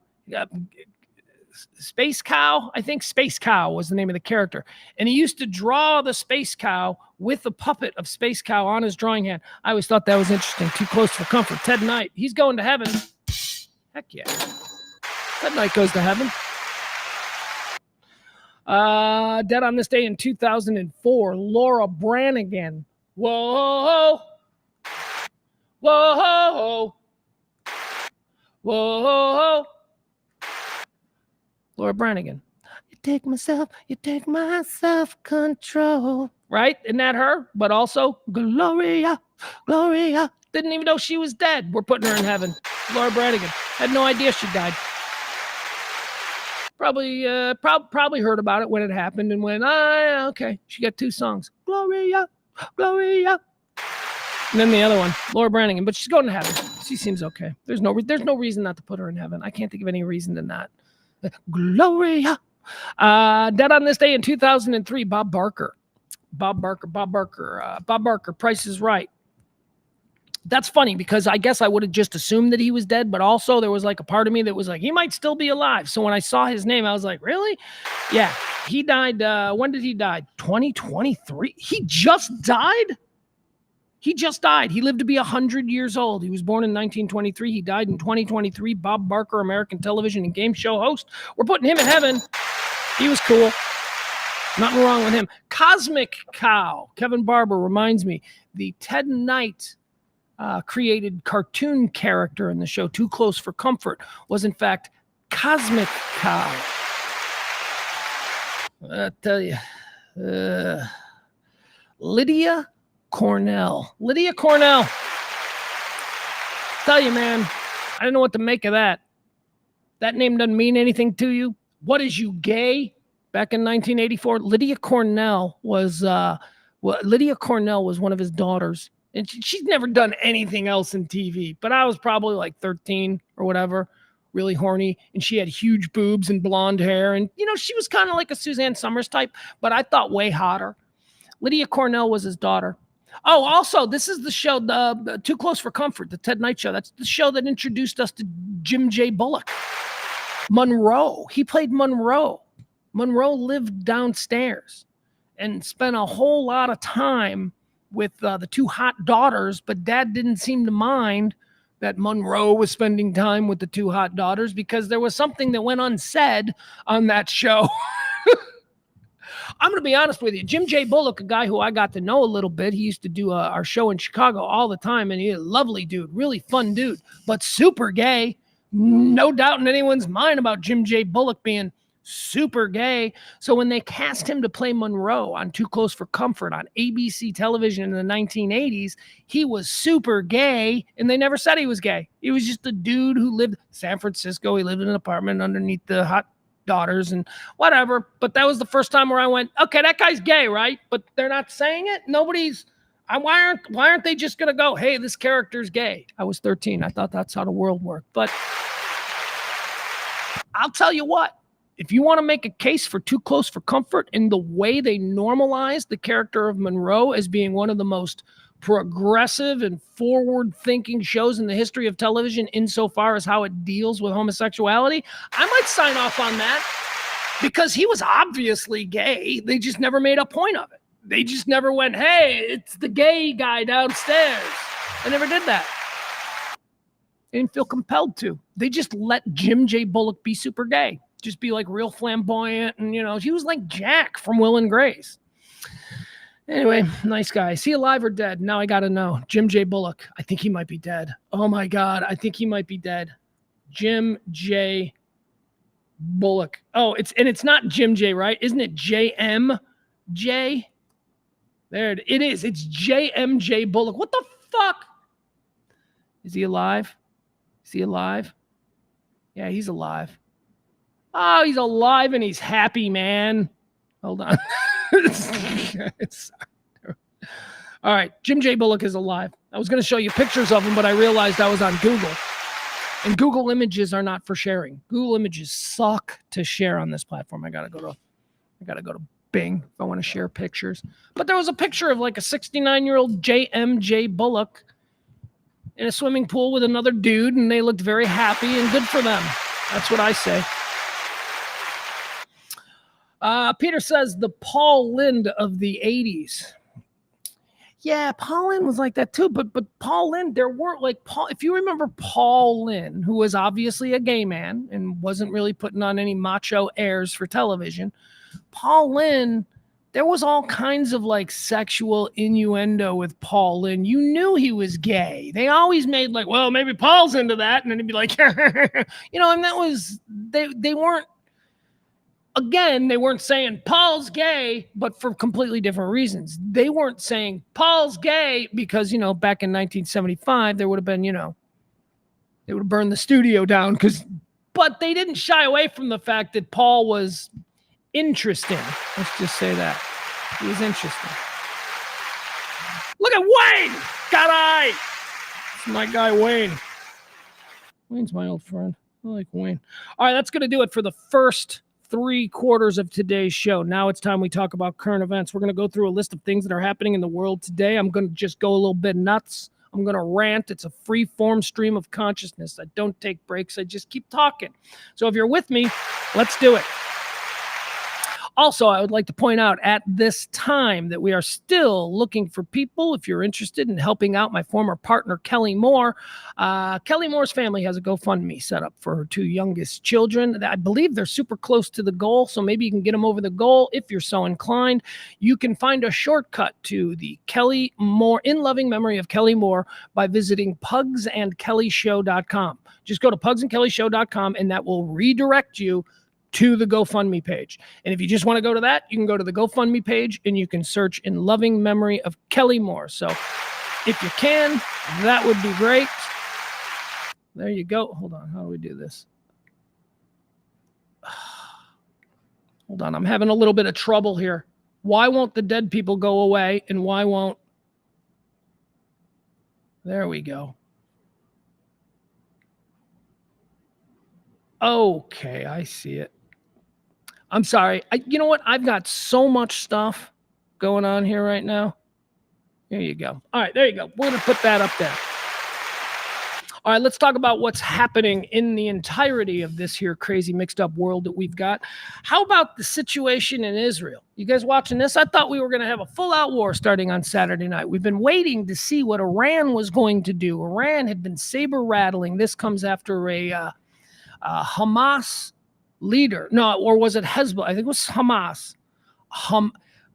Space Cow. I think Space Cow was the name of the character. And he used to draw the Space Cow with a puppet of Space Cow on his drawing hand. I always thought that was interesting. Too Close for Comfort. Ted Knight. He's going to heaven. Heck yeah. Ted Knight goes to heaven. Dead on this day in 2004, Laura Branigan. Whoa. Whoa. Whoa. Laura Branigan. You take my self-control. Right? Isn't that her? But also, Gloria. Didn't even know she was dead. We're putting her in heaven. Laura Branigan. Had no idea she died. Probably heard about it when it happened and went, okay. She got 2 songs. Gloria. And then the other one, Laura Branigan. But she's going to heaven. She seems okay. There's no reason not to put her in heaven. I can't think of any reason to not. Gloria. Dead on this day in 2003, Bob Barker. Bob Barker, Price is Right. That's funny because I guess I would have just assumed that he was dead, but also there was like a part of me that was like, he might still be alive. So when I saw his name, I was like, really? Yeah. He died. When did he die? 2023. He just died? He lived to be 100 years old. He was born in 1923. He died in 2023. Bob Barker, American television and game show host. We're putting him in heaven. He was cool. Nothing wrong with him. Cosmic Cow. Kevin Barber reminds me, the Ted Knight created cartoon character in the show Too Close for Comfort was in fact Cosmic Cow. I tell you, Lydia Cornell. Tell you, man, I don't know what to make of that. That name doesn't mean anything to you. What is you, gay? Back in 1984, Lydia Cornell was one of his daughters. And she's never done anything else in TV. But I was probably like 13 or whatever, really horny. And she had huge boobs and blonde hair. And, she was kind of like a Suzanne Summers type, but I thought way hotter. Lydia Cornell was his daughter. Oh, also, this is the show, the Too Close for Comfort, the Ted Knight Show. That's the show that introduced us to Jim J. Bullock. Monroe. He played Monroe. Monroe lived downstairs and spent a whole lot of time with the 2 hot daughters, but Dad didn't seem to mind that Monroe was spending time with the 2 hot daughters because there was something that went unsaid on that show. I'm going to be honest with you. Jim J. Bullock, a guy who I got to know a little bit, he used to do our show in Chicago all the time, and he's a lovely dude, really fun dude, but super gay. No doubt in anyone's mind about Jim J. Bullock being super gay. So when they cast him to play Monroe on Too Close for Comfort on ABC television in the 1980s, he was super gay, and they never said he was gay. He was just a dude who lived in San Francisco. He lived in an apartment underneath the hot daughters and whatever. But that was the first time where I went, okay, that guy's gay, right? But they're not saying it. Why aren't they just gonna go, hey, this character's gay? I was 13. I thought that's how the world worked. But I'll tell you what, if you want to make a case for Too Close for Comfort in the way they normalized the character of Monroe as being one of the most progressive and forward-thinking shows in the history of television insofar as how it deals with homosexuality, I might sign off on that because he was obviously gay. They just never made a point of it. They just never went, hey, it's the gay guy downstairs. They never did that. They didn't feel compelled to. They just let Jim J. Bullock be super gay. Just be like real flamboyant. And, he was like Jack from Will and Grace. Anyway, nice guy. Is he alive or dead? Now I got to know. Jim J. Bullock. I think he might be dead. Oh, my God. I think he might be dead. Jim J. Bullock. Oh, it's not Jim J, right? Isn't it JMJ? There it is. It's JMJ Bullock. What the fuck? Is he alive? Is he alive? Yeah, he's alive. Oh, he's alive and he's happy, man. Hold on. All right, Jim J. Bullock is alive. I was going to show you pictures of him, but I realized I was on Google. And Google Images are not for sharing. Google Images suck to share on this platform. I gotta go to Bing if I want to share pictures. But there was a picture of like a 69-year-old JMJ Bullock in a swimming pool with another dude, and they looked very happy and good for them. That's what I say. Peter says the Paul Lynde of the 80s. Yeah, Paul Lynde was like that too, but Paul Lynde, there were like Paul. If you remember Paul Lynde, who was obviously a gay man and wasn't really putting on any macho airs for television, Paul Lynde, there was all kinds of like sexual innuendo with Paul Lynde. You knew he was gay. They always made like, well, maybe Paul's into that, and then he'd be like, you know, and that was they weren't. Again, they weren't saying Paul's gay, but for completely different reasons. They weren't saying Paul's gay because, you know, back in 1975, there would have been, you know, they would have burned the studio down but they didn't shy away from the fact that Paul was interesting. Let's just say that. He was interesting. Look at Wayne! Got eye! It's my guy, Wayne. Wayne's my old friend. I like Wayne. All right, that's going to do it for the first 3/4 of today's show. Now it's time we talk about current events. We're going to go through a list of things that are happening in the world today. I'm going to just go a little bit nuts. I'm going to rant. It's a free form stream of consciousness. I don't take breaks. I just keep talking. So if you're with me, let's do it. Also, I would like to point out at this time that we are still looking for people. If you're interested in helping out my former partner, Kelly Moore, Kelly Moore's family has a GoFundMe set up for her 2 youngest children. I believe they're super close to the goal, so maybe you can get them over the goal if you're so inclined. You can find a shortcut to the Kelly Moore, in loving memory of Kelly Moore, by visiting pugsandkellyshow.com. Just go to pugsandkellyshow.com, and that will redirect you to the GoFundMe page. And if you just want to go to that, you can go to the GoFundMe page and you can search in loving memory of Kelly Moore. So if you can, that would be great. There you go. Hold on. How do we do this? Hold on. I'm having a little bit of trouble here. Why won't the dead people go away? And why won't... There we go. Okay, I see it. I'm sorry. You know what? I've got so much stuff going on here right now. There you go. All right, there you go. We're going to put that up there. All right, let's talk about what's happening in the entirety of this here crazy mixed up world that we've got. How about the situation in Israel? You guys watching this? I thought we were going to have a full-out war starting on Saturday night. We've been waiting to see what Iran was going to do. Iran had been saber-rattling. This comes after a Hamas leader. No, or was it Hezbollah? I think it was Hamas.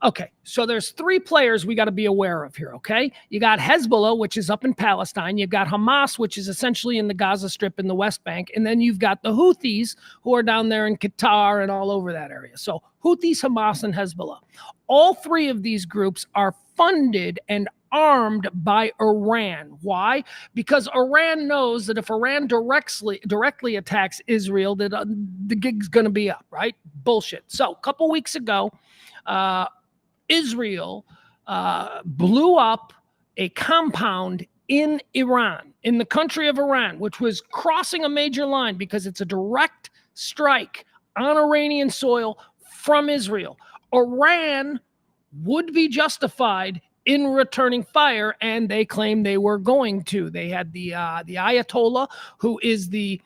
Okay, so there's 3 players we got to be aware of here, okay? You got Hezbollah, which is up in Palestine. You've got Hamas, which is essentially in the Gaza Strip in the West Bank. And then you've got the Houthis, who are down there in Qatar and all over that area. So Houthis, Hamas, and Hezbollah. All 3 of these groups are funded and armed by Iran. Why? Because Iran knows that if Iran directly attacks Israel, that the gig's going to be up, right? Bullshit. So a couple weeks ago, Israel blew up a compound in Iran, in the country of Iran, which was crossing a major line because it's a direct strike on Iranian soil from Israel. Iran would be justified in returning fire, and they claimed they were going to. They had the Ayatollah, who is the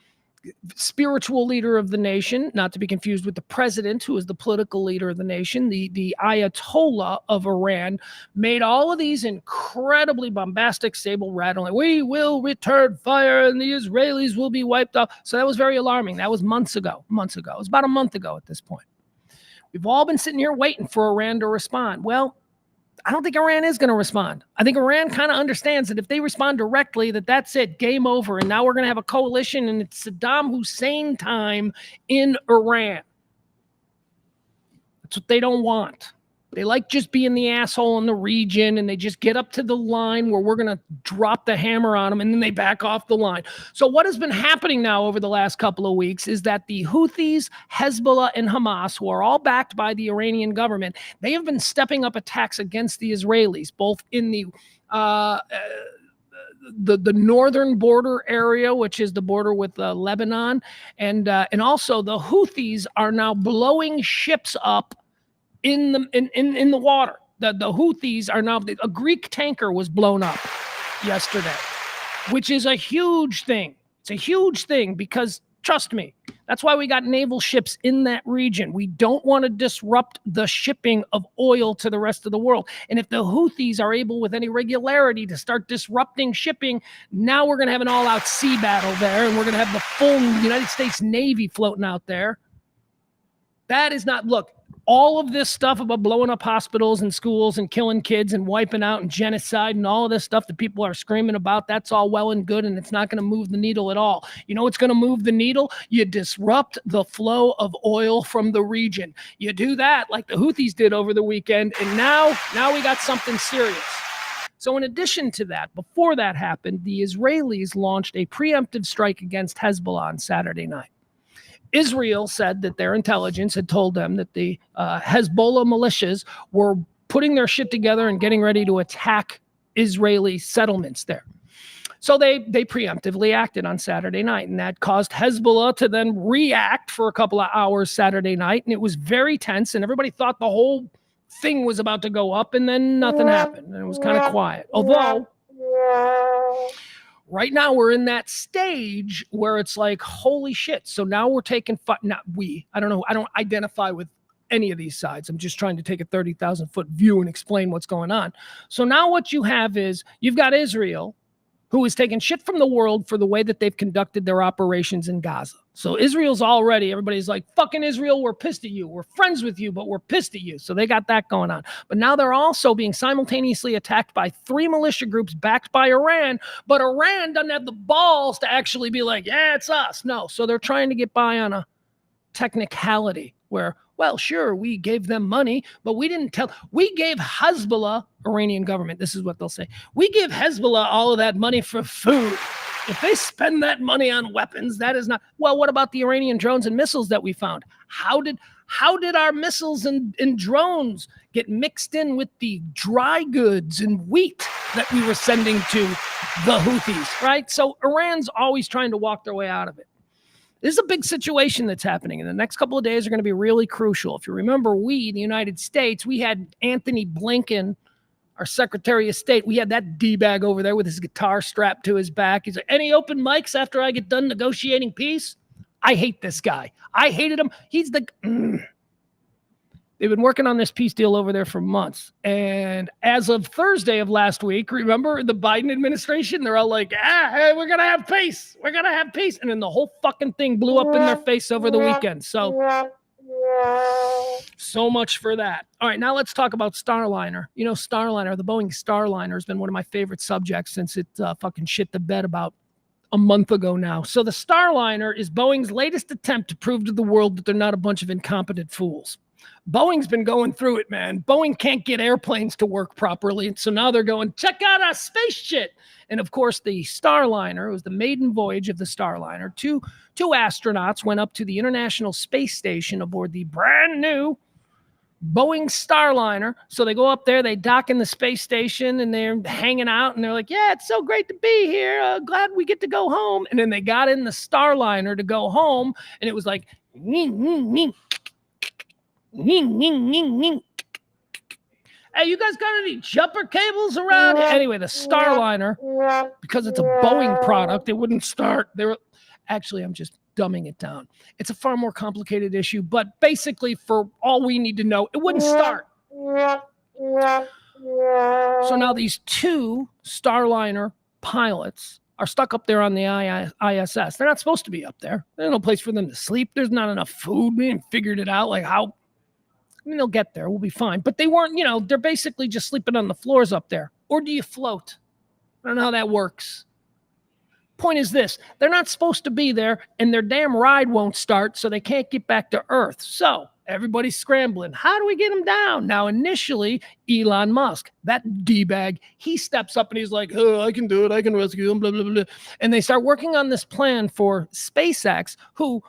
spiritual leader of the nation, not to be confused with the president, who is the political leader of the nation. The Ayatollah of Iran made all of these incredibly bombastic, saber-rattling, we will return fire and the Israelis will be wiped out. So that was very alarming. That was months ago. It was about a month ago at this point. We've all been sitting here waiting for Iran to respond. Well, I don't think Iran is going to respond. I think Iran kind of understands that if they respond directly, that's it, game over. And now we're going to have a coalition, and it's Saddam Hussein time in Iran. That's what they don't want. They like just being the asshole in the region, and they just get up to the line where we're going to drop the hammer on them, and then they back off the line. So what has been happening now over the last couple of weeks is that the Houthis, Hezbollah, and Hamas, who are all backed by the Iranian government, they have been stepping up attacks against the Israelis, both in the northern border area, which is the border with Lebanon, and also the Houthis are now blowing ships up in the water. The Houthis are now, a Greek tanker was blown up yesterday, which is a huge thing. It's a huge thing because, trust me, that's why we got naval ships in that region. We don't want to disrupt the shipping of oil to the rest of the world. And if the Houthis are able with any regularity to start disrupting shipping, now we're going to have an all-out sea battle there, and we're going to have the full United States Navy floating out there. That is not, look, all of this stuff about blowing up hospitals and schools and killing kids and wiping out and genocide and all of this stuff that people are screaming about, that's all well and good, and it's not going to move the needle at all. You know what's going to move the needle? You disrupt the flow of oil from the region. You do that like the Houthis did over the weekend, and now we got something serious. So in addition to that, before that happened, the Israelis launched a preemptive strike against Hezbollah on Saturday night. Israel said that their intelligence had told them that the Hezbollah militias were putting their shit together and getting ready to attack Israeli settlements there. So they preemptively acted on Saturday night, and that caused Hezbollah to then react for a couple of hours Saturday night, and it was very tense, and everybody thought the whole thing was about to go up, and then nothing happened, and it was kind of quiet. Although right now, we're in that stage where it's like, holy shit. So now we're taking, I don't know. I don't identify with any of these sides. I'm just trying to take a 30,000-foot view and explain what's going on. So now what you have is, you've got Israel, who is taking shit from the world for the way that they've conducted their operations in Gaza. So Israel's already, everybody's like, fucking Israel, we're pissed at you. We're friends with you, but we're pissed at you. So they got that going on. But now they're also being simultaneously attacked by 3 militia groups backed by Iran, but Iran doesn't have the balls to actually be like, yeah, it's us. No. So they're trying to get by on a technicality where, well, sure, we gave them money, but we gave Hezbollah, Iranian government, this is what they'll say, we give Hezbollah all of that money for food. If they spend that money on weapons, that is not, well, what about the Iranian drones and missiles that we found? How did our missiles and drones get mixed in with the dry goods and wheat that we were sending to the Houthis, right? So Iran's always trying to walk their way out of it. This is a big situation that's happening, and the next couple of days are going to be really crucial. If you remember, the United States, we had Anthony Blinken, our Secretary of State, we had that D-bag over there with his guitar strapped to his back. He's like, any open mics after I get done negotiating peace? I hate this guy. I hated him. He's They've been working on this peace deal over there for months. And as of Thursday of last week, remember the Biden administration? They're all like, hey, we're going to have peace. We're going to have peace. And then the whole fucking thing blew up in their face over the weekend. So much for that. All right, now let's talk about Starliner. You know, Starliner, the Boeing Starliner has been one of my favorite subjects since it fucking shit the bed about a month ago now. So the Starliner is Boeing's latest attempt to prove to the world that they're not a bunch of incompetent fools. Boeing's been going through it, man. Boeing can't get airplanes to work properly. And so now they're going, check out our space shit. And of course, the Starliner, it was the maiden voyage of the Starliner. Two astronauts went up to the International Space Station aboard the brand new Boeing Starliner. So they go up there, they dock in the space station, and they're hanging out, and they're like, yeah, it's so great to be here. Glad we get to go home. And then they got in the Starliner to go home, and it was like, hey, you guys got any jumper cables around? Anyway, the Starliner, because it's a Boeing product, it wouldn't start. Actually, I'm just dumbing it down. It's a far more complicated issue, but basically, for all we need to know, it wouldn't start. So now these 2 Starliner pilots are stuck up there on the ISS. They're not supposed to be up there. There's no place for them to sleep. There's not enough food. We haven't figured it out, like how I mean, they'll get there. We'll be fine. But they weren't, they're basically just sleeping on the floors up there. Or do you float? I don't know how that works. Point is this, they're not supposed to be there, and their damn ride won't start, so they can't get back to Earth. So everybody's scrambling. How do we get them down? Now, initially, Elon Musk, that D-bag, he steps up and he's like, oh, I can do it. I can rescue them, blah, blah, blah. And they start working on this plan for SpaceX, who,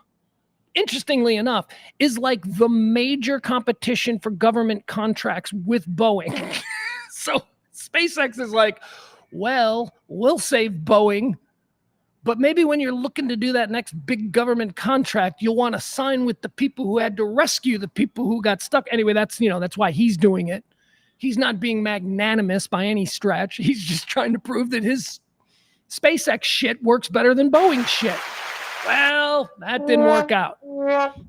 interestingly enough, is like the major competition for government contracts with Boeing. So SpaceX is like, well, we'll save Boeing, but maybe when you're looking to do that next big government contract, you'll want to sign with the people who had to rescue the people who got stuck. Anyway, that's why he's doing it. He's not being magnanimous by any stretch. He's just trying to prove that his SpaceX shit works better than Boeing shit. Well, that didn't work out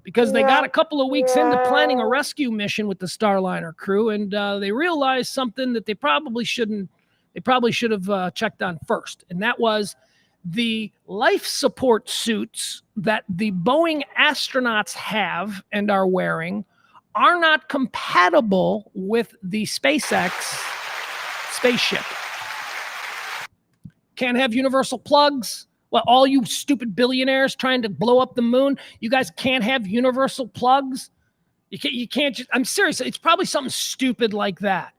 because they got a couple of weeks into planning a rescue mission with the Starliner crew, and they realized something that they probably should have checked on first, and that was the life support suits that the Boeing astronauts have and are wearing are not compatible with the SpaceX spaceship. Can't have universal plugs. Well, all you stupid billionaires trying to blow up the moon, you guys can't have universal plugs. You can't just, I'm serious. It's probably something stupid like that.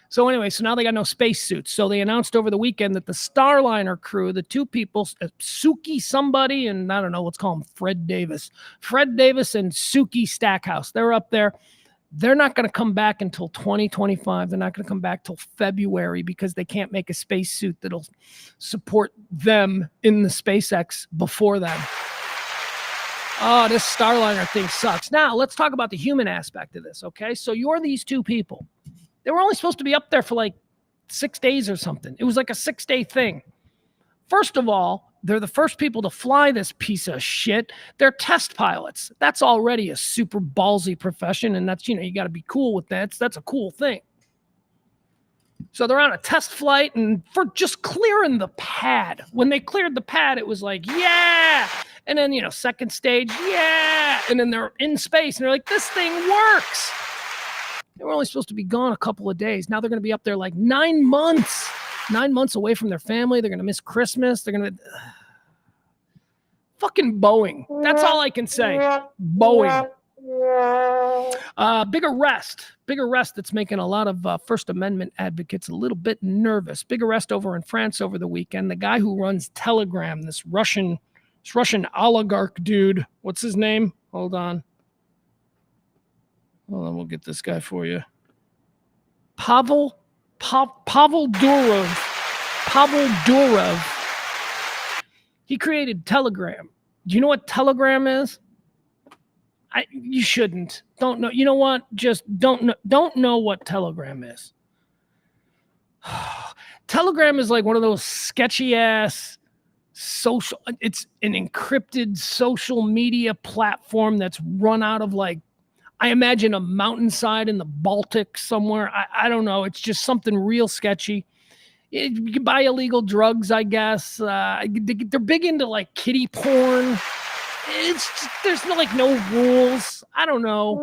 So anyway, so now they got no spacesuits. So they announced over the weekend that the Starliner crew, the two people, Suki somebody, and I don't know, let's call him Fred Davis. Fred Davis and Suki Stackhouse. They're up there. They're not going to come back until 2025. They're not going to come back till February because they can't make a spacesuit that'll support them in the SpaceX before then. Oh, this Starliner thing sucks. Now, let's talk about the human aspect of this, okay? So you're these two people. They were only supposed to be up there for like 6 days or something. It was like a 6-day thing. First of all, they're the first people to fly this piece of shit. They're test pilots. That's already a super ballsy profession, and that's, you got to be cool with that. That's a cool thing. So they're on a test flight, and for just clearing the pad. When they cleared the pad, it was like, yeah! And then, second stage, yeah! And then they're in space, and they're like, this thing works! They were only supposed to be gone a couple of days. Now they're going to be up there like 9 months. 9 months away from their family. They're going to miss Christmas. They're going to... Fucking Boeing. That's all I can say. Boeing. Big arrest that's making a lot of First Amendment advocates a little bit nervous. Big arrest over in France over the weekend. The guy who runs Telegram, this Russian oligarch dude. What's his name? Hold on, we'll get this guy for you. Pavel Durov. Pavel Durov. He created Telegram. Do you know what Telegram is? You shouldn't. Don't know. You know what? Just don't know what Telegram is. Telegram is like one of those sketchy ass social. It's an encrypted social media platform that's run out of I imagine a mountainside in the Baltic somewhere. I don't know. It's just something real sketchy. You can buy illegal drugs, I guess. They're big into kiddie porn. It's just, there's no rules. I don't know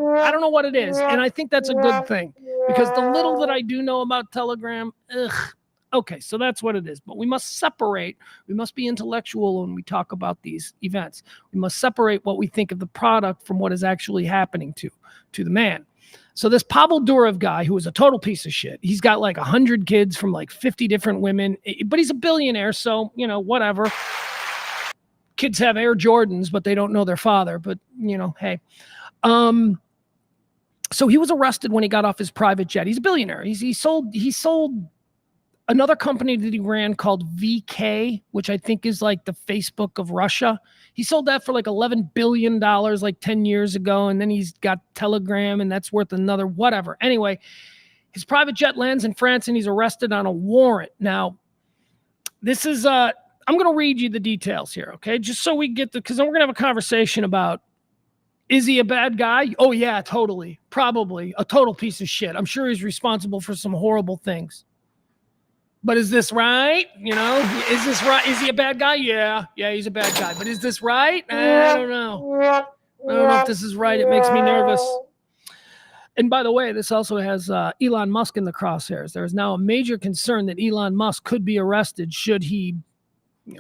what it is. And I think that's a good thing because the little that I do know about Telegram, okay, so that's what it is. But we must separate. We must be intellectual when we talk about these events. We must separate what we think of the product from what is actually happening to the man. So this Pavel Durov guy, who is a total piece of shit, he's got 100 kids from 50 different women, but he's a billionaire, so, whatever. Kids have Air Jordans, but they don't know their father, but, hey. So he was arrested when he got off his private jet. He's a billionaire. He sold another company that he ran called VK, which I think is the Facebook of Russia. He sold that for $11 billion 10 years ago. And then he's got Telegram and that's worth another whatever. Anyway, his private jet lands in France and he's arrested on a warrant. Now, this is, I'm going to read you the details here. Okay. Just so we get because then we're going to have a conversation about, is he a bad guy? Oh yeah, totally. Probably a total piece of shit. I'm sure he's responsible for some horrible things. But is this right? Is this right? Is he a bad guy? Yeah, he's a bad guy. But is this right? I don't know. I don't know if this is right. It makes me nervous. And by the way, this also has Elon Musk in the crosshairs. There is now a major concern that Elon Musk could be arrested should he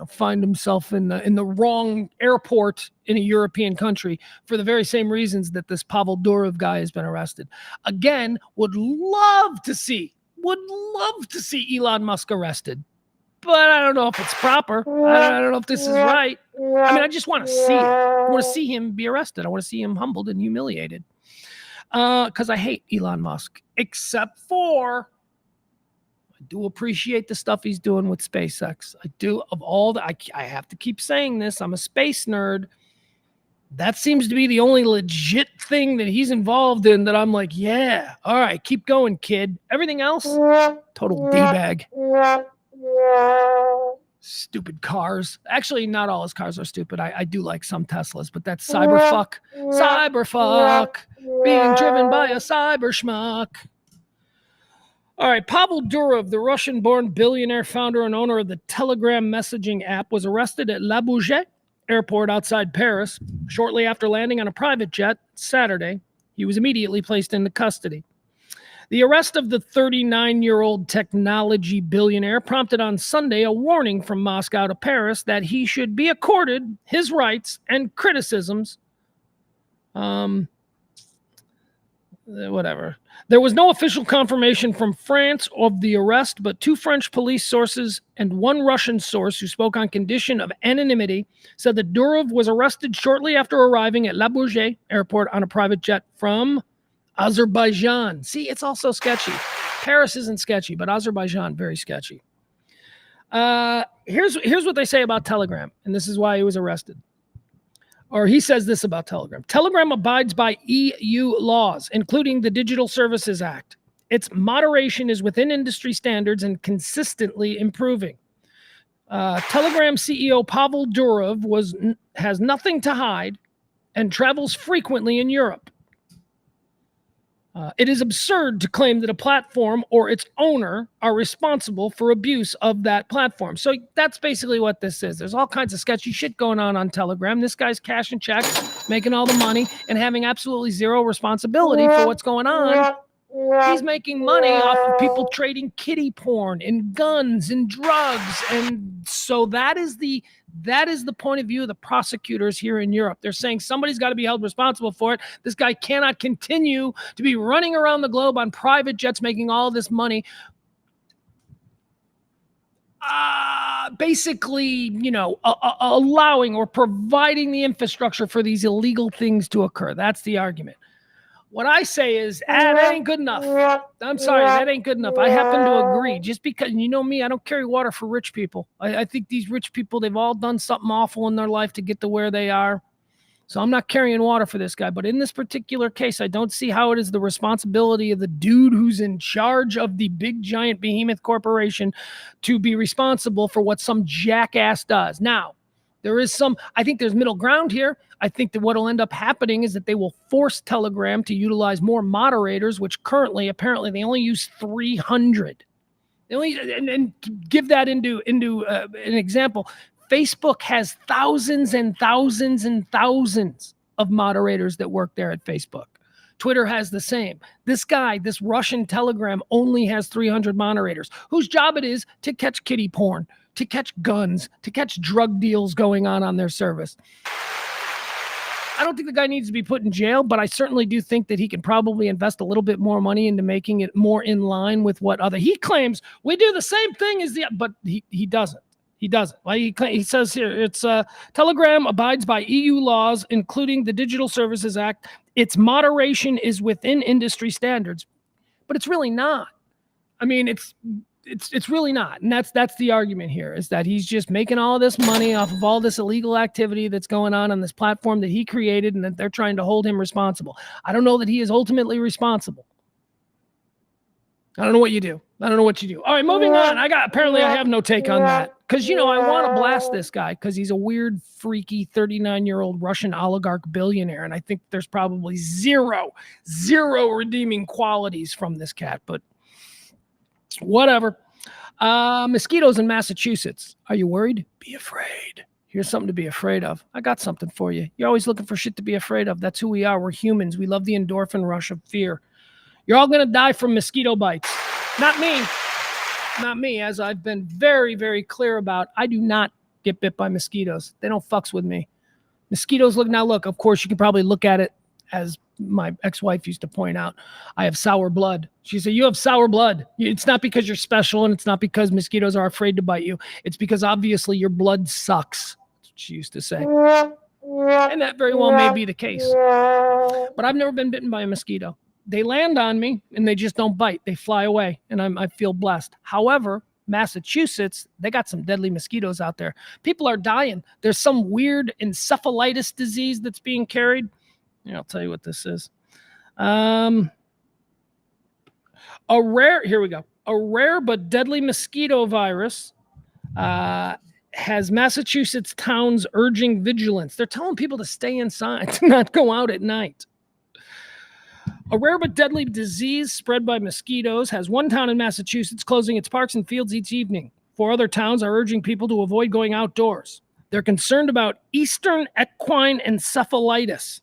find himself in the wrong airport in a European country for the very same reasons that this Pavel Durov guy has been arrested. Again, would love to see Elon Musk arrested, but I don't know if it's proper. I don't know if this is right. I mean, I just want to see it. I want to see him be arrested. I want to see him humbled and humiliated. Because I hate Elon Musk, except for I do appreciate the stuff he's doing with SpaceX. I do. Of all the, I have to keep saying this. I'm a space nerd. That seems to be the only legit thing that he's involved in that I'm like, yeah, all right, keep going, kid. Everything else, total D-bag. Stupid cars. Actually, not all his cars are stupid. I do like some Teslas, but that's cyberfuck. Cyberfuck. Being driven by a cyber schmuck. All right, Pavel Durov, the Russian-born billionaire founder and owner of the Telegram messaging app, was arrested at Le Bourget airport outside Paris shortly after landing on a private jet Saturday. He was immediately placed into custody. The arrest of the 39-year-old technology billionaire prompted on Sunday a warning from Moscow to Paris that he should be accorded his rights and criticisms. Whatever. There was no official confirmation from France of the arrest, but 2 French police sources and 1 Russian source who spoke on condition of anonymity said that Durov was arrested shortly after arriving at Le Bourget airport on a private jet from Azerbaijan. See, it's also sketchy. Paris isn't sketchy, but Azerbaijan, very sketchy. Here's what they say about Telegram, and this is why he was arrested. Or he says this about Telegram. Telegram abides by EU laws, including the Digital Services Act. Its moderation is within industry standards and consistently improving. Telegram CEO Pavel Durov has nothing to hide and travels frequently in Europe. It is absurd to claim that a platform or its owner are responsible for abuse of that platform. So that's basically what this is. There's all kinds of sketchy shit going on Telegram. This guy's cashing checks, making all the money, and having absolutely zero responsibility for what's going on. He's making money off of people trading kiddie porn and guns and drugs. And so that is the point of view of the prosecutors here in Europe. They're saying somebody's got to be held responsible for it. This guy cannot continue to be running around the globe on private jets making all this money. Basically, allowing or providing the infrastructure for these illegal things to occur. That's the argument. What I say is, that ain't good enough. I'm sorry, that ain't good enough. I happen to agree. Just because, you know me, I don't carry water for rich people. I think these rich people, they've all done something awful in their life to get to where they are. So I'm not carrying water for this guy. But in this particular case, I don't see how it is the responsibility of the dude who's in charge of the big, giant behemoth corporation to be responsible for what some jackass does. Now, I think there's middle ground here. I think that what will end up happening is that they will force Telegram to utilize more moderators, which currently, apparently, they only use 300. And give that into an example. Facebook has thousands and thousands and thousands of moderators that work there at Facebook. Twitter has the same. This guy, this Russian Telegram, only has 300 moderators whose job it is to catch kiddie porn, to catch guns, to catch drug deals going on their service. I don't think the guy needs to be put in jail, but I certainly do think that he can probably invest a little bit more money into making it more in line with what he claims we do the same thing as but he doesn't. He doesn't. Well, he says here, it's Telegram abides by EU laws, including the Digital Services Act. Its moderation is within industry standards, but it's really not. I mean, it's really not. And that's the argument here, is that he's just making all this money off of all this illegal activity that's going on this platform that he created, and that they're trying to hold him responsible. I don't know that he is ultimately responsible. I don't know what you do. All right, moving on. Apparently I have no take on that. Because, I want to blast this guy because he's a weird, freaky 39-year-old Russian oligarch billionaire. And I think there's probably zero redeeming qualities from this cat. But whatever. Mosquitoes in Massachusetts. Are you worried? Be afraid. Here's something to be afraid of. I got something for you. You're always looking for shit to be afraid of. That's who we are. We're humans. We love the endorphin rush of fear. You're all going to die from mosquito bites. Not me. Not me, as I've been very, very clear about. I do not get bit by mosquitoes. They don't fucks with me. Mosquitoes look, of course, you can probably look at it as my ex-wife used to point out. I have sour blood. She said, you have sour blood. It's not because you're special, and it's not because mosquitoes are afraid to bite you. It's because obviously your blood sucks, she used to say. And that very well may be the case. But I've never been bitten by a mosquito. They land on me, and they just don't bite. They fly away, and I feel blessed. However, Massachusetts, they got some deadly mosquitoes out there. People are dying. There's some weird encephalitis disease that's being carried. Yeah, I'll tell you what this is. Here we go. A rare but deadly mosquito virus has Massachusetts towns urging vigilance. They're telling people to stay inside, to not go out at night. A rare but deadly disease spread by mosquitoes has one town in Massachusetts closing its parks and fields each evening. 4 other towns are urging people to avoid going outdoors. They're concerned about Eastern equine encephalitis.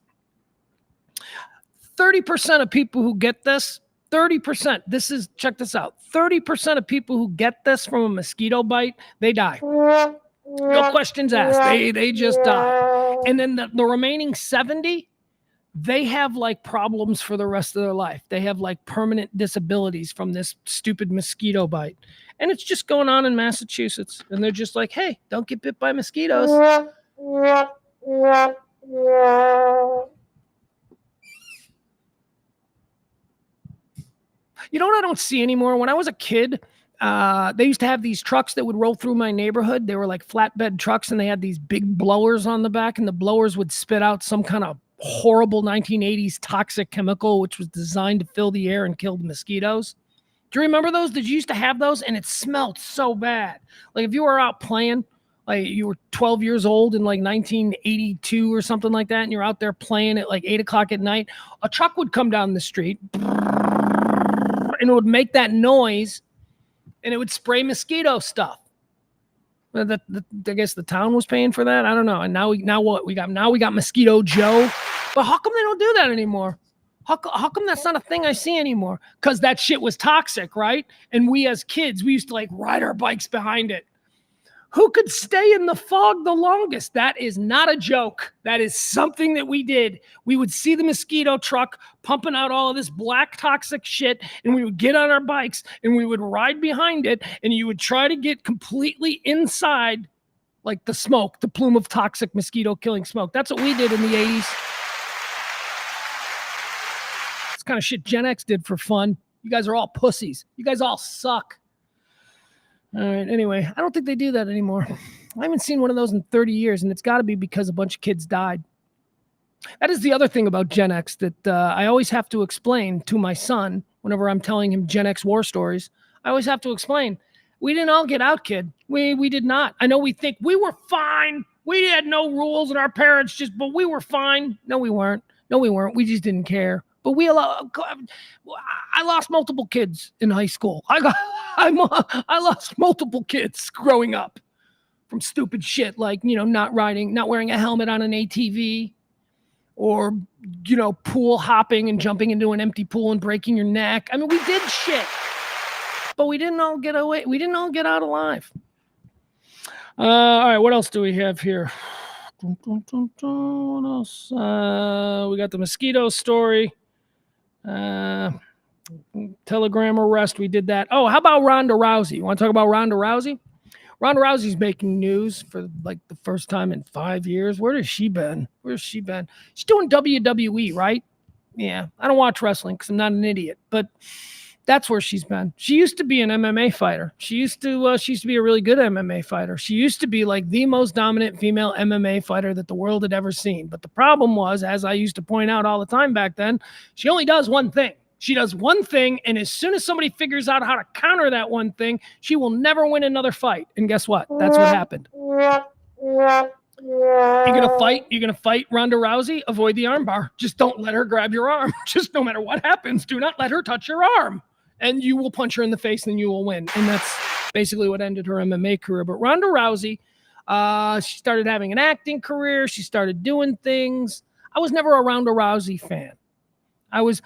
30% of people who get this, 30%, check this out, 30% of people who get this from a mosquito bite, they die. No questions asked. They just die. And then the remaining 70, they have like problems for the rest of their life. They have like permanent disabilities from this stupid mosquito bite. And it's just going on in Massachusetts. And they're just like, hey, don't get bit by mosquitoes. You know what I don't see anymore? When I was a kid, they used to have these trucks that would roll through my neighborhood. They were like flatbed trucks, and they had these big blowers on the back, and the blowers would spit out some kind of horrible 1980s toxic chemical, which was designed to fill the air and kill the mosquitoes. Do you remember those? Did you used to have those? And it smelled so bad. Like if you were out playing, like you were 12 years old in like 1982 or something like that, and you're out there playing at like 8 o'clock at night, a truck would come down the street and it would make that noise, and it would spray mosquito stuff. I guess the town was paying for that. I don't know. And now we got Mosquito Joe. But how come they don't do that anymore? How come that's not a thing I see anymore? Because that shit was toxic, right? And we as kids, we used to like ride our bikes behind it. Who could stay in the fog the longest? That is not a joke. That is something that we did. We would see the mosquito truck pumping out all of this black toxic shit, and we would get on our bikes and we would ride behind it, and you would try to get completely inside like the smoke, the plume of toxic mosquito killing smoke. That's what we did in the 80s. It's kind of shit Gen X did for fun. You guys are all pussies. You guys all suck. All right. Anyway, I don't think they do that anymore. I haven't seen one of those in 30 years, and it's got to be because a bunch of kids died. That is the other thing about Gen X that I always have to explain to my son whenever I'm telling him Gen X war stories. I always have to explain, we didn't all get out, kid. We did not. I know we think we were fine. We had no rules, and our parents but we were fine. No, we weren't. We just didn't care. But I lost multiple kids in high school. I lost multiple kids growing up from stupid shit like, not wearing a helmet on an ATV, or, pool hopping and jumping into an empty pool and breaking your neck. I mean, we did shit, but we didn't all get away. We didn't all get out alive. All right. What else do we have here? What else? We got the mosquito story. Telegram arrest. We did that. Oh, how about Ronda Rousey? You want to talk about Ronda Rousey? Ronda Rousey's making news for like the first time in 5 years. Where has she been? She's doing WWE, right? Yeah. I don't watch wrestling because I'm not an idiot, but that's where she's been. She used to be an MMA fighter. She used to be a really good MMA fighter. She used to be like the most dominant female MMA fighter that the world had ever seen. But the problem was, as I used to point out all the time back then, she only does one thing. She does one thing, and as soon as somebody figures out how to counter that one thing, she will never win another fight. And guess what? That's what happened. You're gonna fight Ronda Rousey? Avoid the armbar. Just don't let her grab your arm. Just no matter what happens, do not let her touch your arm. And you will punch her in the face and you will win. And that's basically what ended her MMA career. But Ronda Rousey, she started having an acting career. She started doing things. I was never a Ronda Rousey fan. I was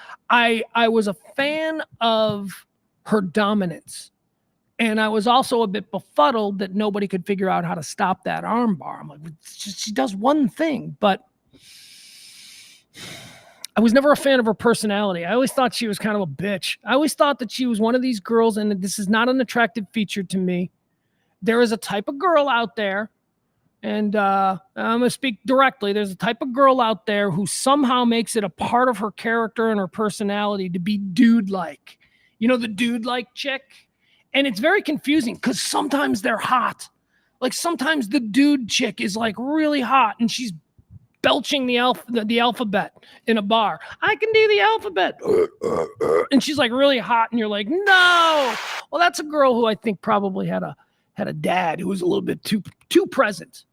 a fan of her dominance. And I was also a bit befuddled that nobody could figure out how to stop that armbar. I'm like, she does one thing, but I was never a fan of her personality. I always thought she was kind of a bitch. I always thought that she was one of these girls, and this is not an attractive feature to me. There is a type of girl out there, and I'm going to speak directly. There's a type of girl out there who somehow makes it a part of her character and her personality to be dude-like. You know, the dude-like chick? And it's very confusing because sometimes they're hot. Like sometimes the dude chick is like really hot and she's belching the alphabet in a bar. I can do the alphabet. And she's like really hot and you're like, no. Well, that's a girl who I think probably had a dad who was a little bit too present.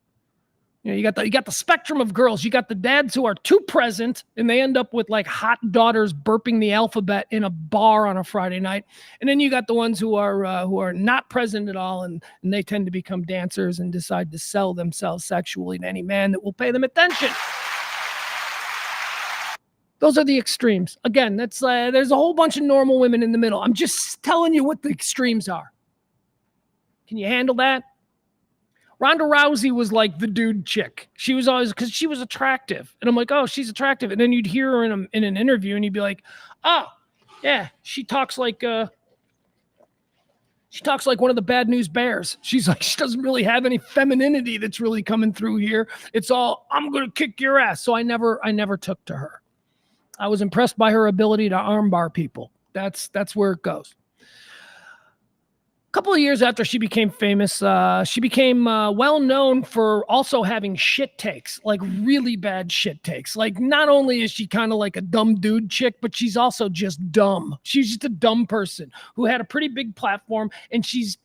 You know, you got the spectrum of girls. You got the dads who are too present and they end up with like hot daughters burping the alphabet in a bar on a Friday night. And then you got the ones who are not present at all and they tend to become dancers and decide to sell themselves sexually to any man that will pay them attention. Those are the extremes. Again, that's there's a whole bunch of normal women in the middle. I'm just telling you what the extremes are. Can you handle that? Ronda Rousey was like the dude chick. She was always, because she was attractive. And I'm like, oh, she's attractive. And then you'd hear her in an interview and you'd be like, oh, yeah, she talks like one of the Bad News Bears. She's like, she doesn't really have any femininity that's really coming through here. It's all, I'm going to kick your ass. So I never took to her. I was impressed by her ability to armbar people. That's where it goes. Couple of years after she became famous, she became well known for also having shit takes, like really bad shit takes. Like not only is she kind of like a dumb dude chick, but she's also just dumb. She's just a dumb person who had a pretty big platform, and she's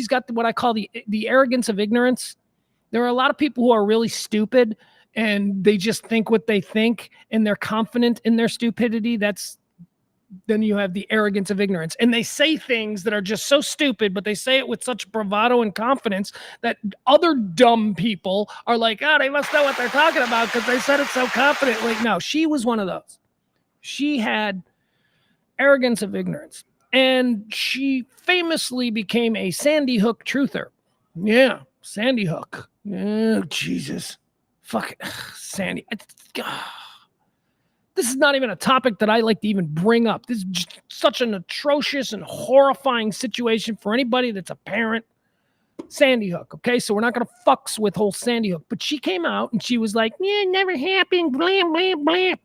got what I call the arrogance of ignorance. There are a lot of people who are really stupid and they just think what they think and they're confident in their stupidity. Then you have the arrogance of ignorance. And they say things that are just so stupid, but they say it with such bravado and confidence that other dumb people are like, oh, they must know what they're talking about because they said it so confidently. No, she was one of those. She had arrogance of ignorance. And she famously became a Sandy Hook truther. Yeah, Sandy Hook. Oh, Jesus. Fuck it. Sandy. This is not even a topic that I like to even bring up. This is just such an atrocious and horrifying situation for anybody that's a parent. Sandy Hook, okay? So we're not going to fucks with whole Sandy Hook. But she came out and she was like, yeah, never happened, blam, blam, blam.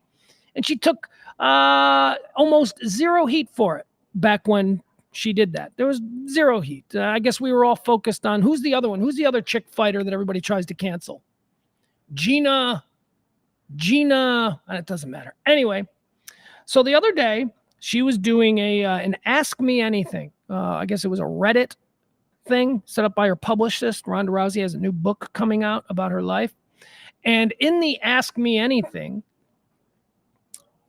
And she took almost zero heat for it back when she did that. There was zero heat. I guess we were all focused on, who's the other one? Who's the other chick fighter that everybody tries to cancel? Gina, it doesn't matter. Anyway, so the other day, she was doing an Ask Me Anything. I guess it was a Reddit thing set up by her publicist. Ronda Rousey has a new book coming out about her life. And in the Ask Me Anything,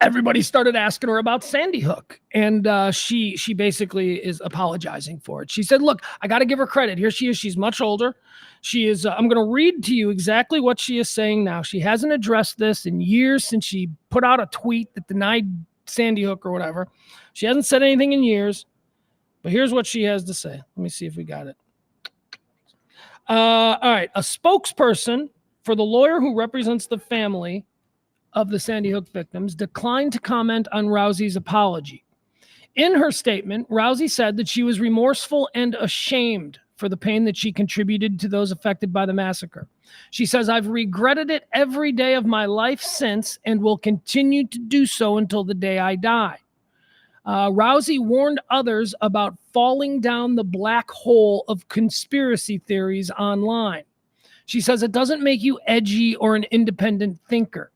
everybody started asking her about Sandy Hook. And she basically is apologizing for it. She said, look, I got to give her credit. Here she is. She's much older. She is, I'm going to read to you exactly what she is saying now. She hasn't addressed this in years since she put out a tweet that denied Sandy Hook or whatever. She hasn't said anything in years, but here's what she has to say. Let me see if we got it. All right. A spokesperson for the lawyer who represents the family of the Sandy Hook victims declined to comment on Rousey's apology. In her statement, Rousey said that she was remorseful and ashamed for the pain that she contributed to those affected by the massacre. She says, I've regretted it every day of my life since and will continue to do so until the day I die. Rousey warned others about falling down the black hole of conspiracy theories online. She says it doesn't make you edgy or an independent thinker.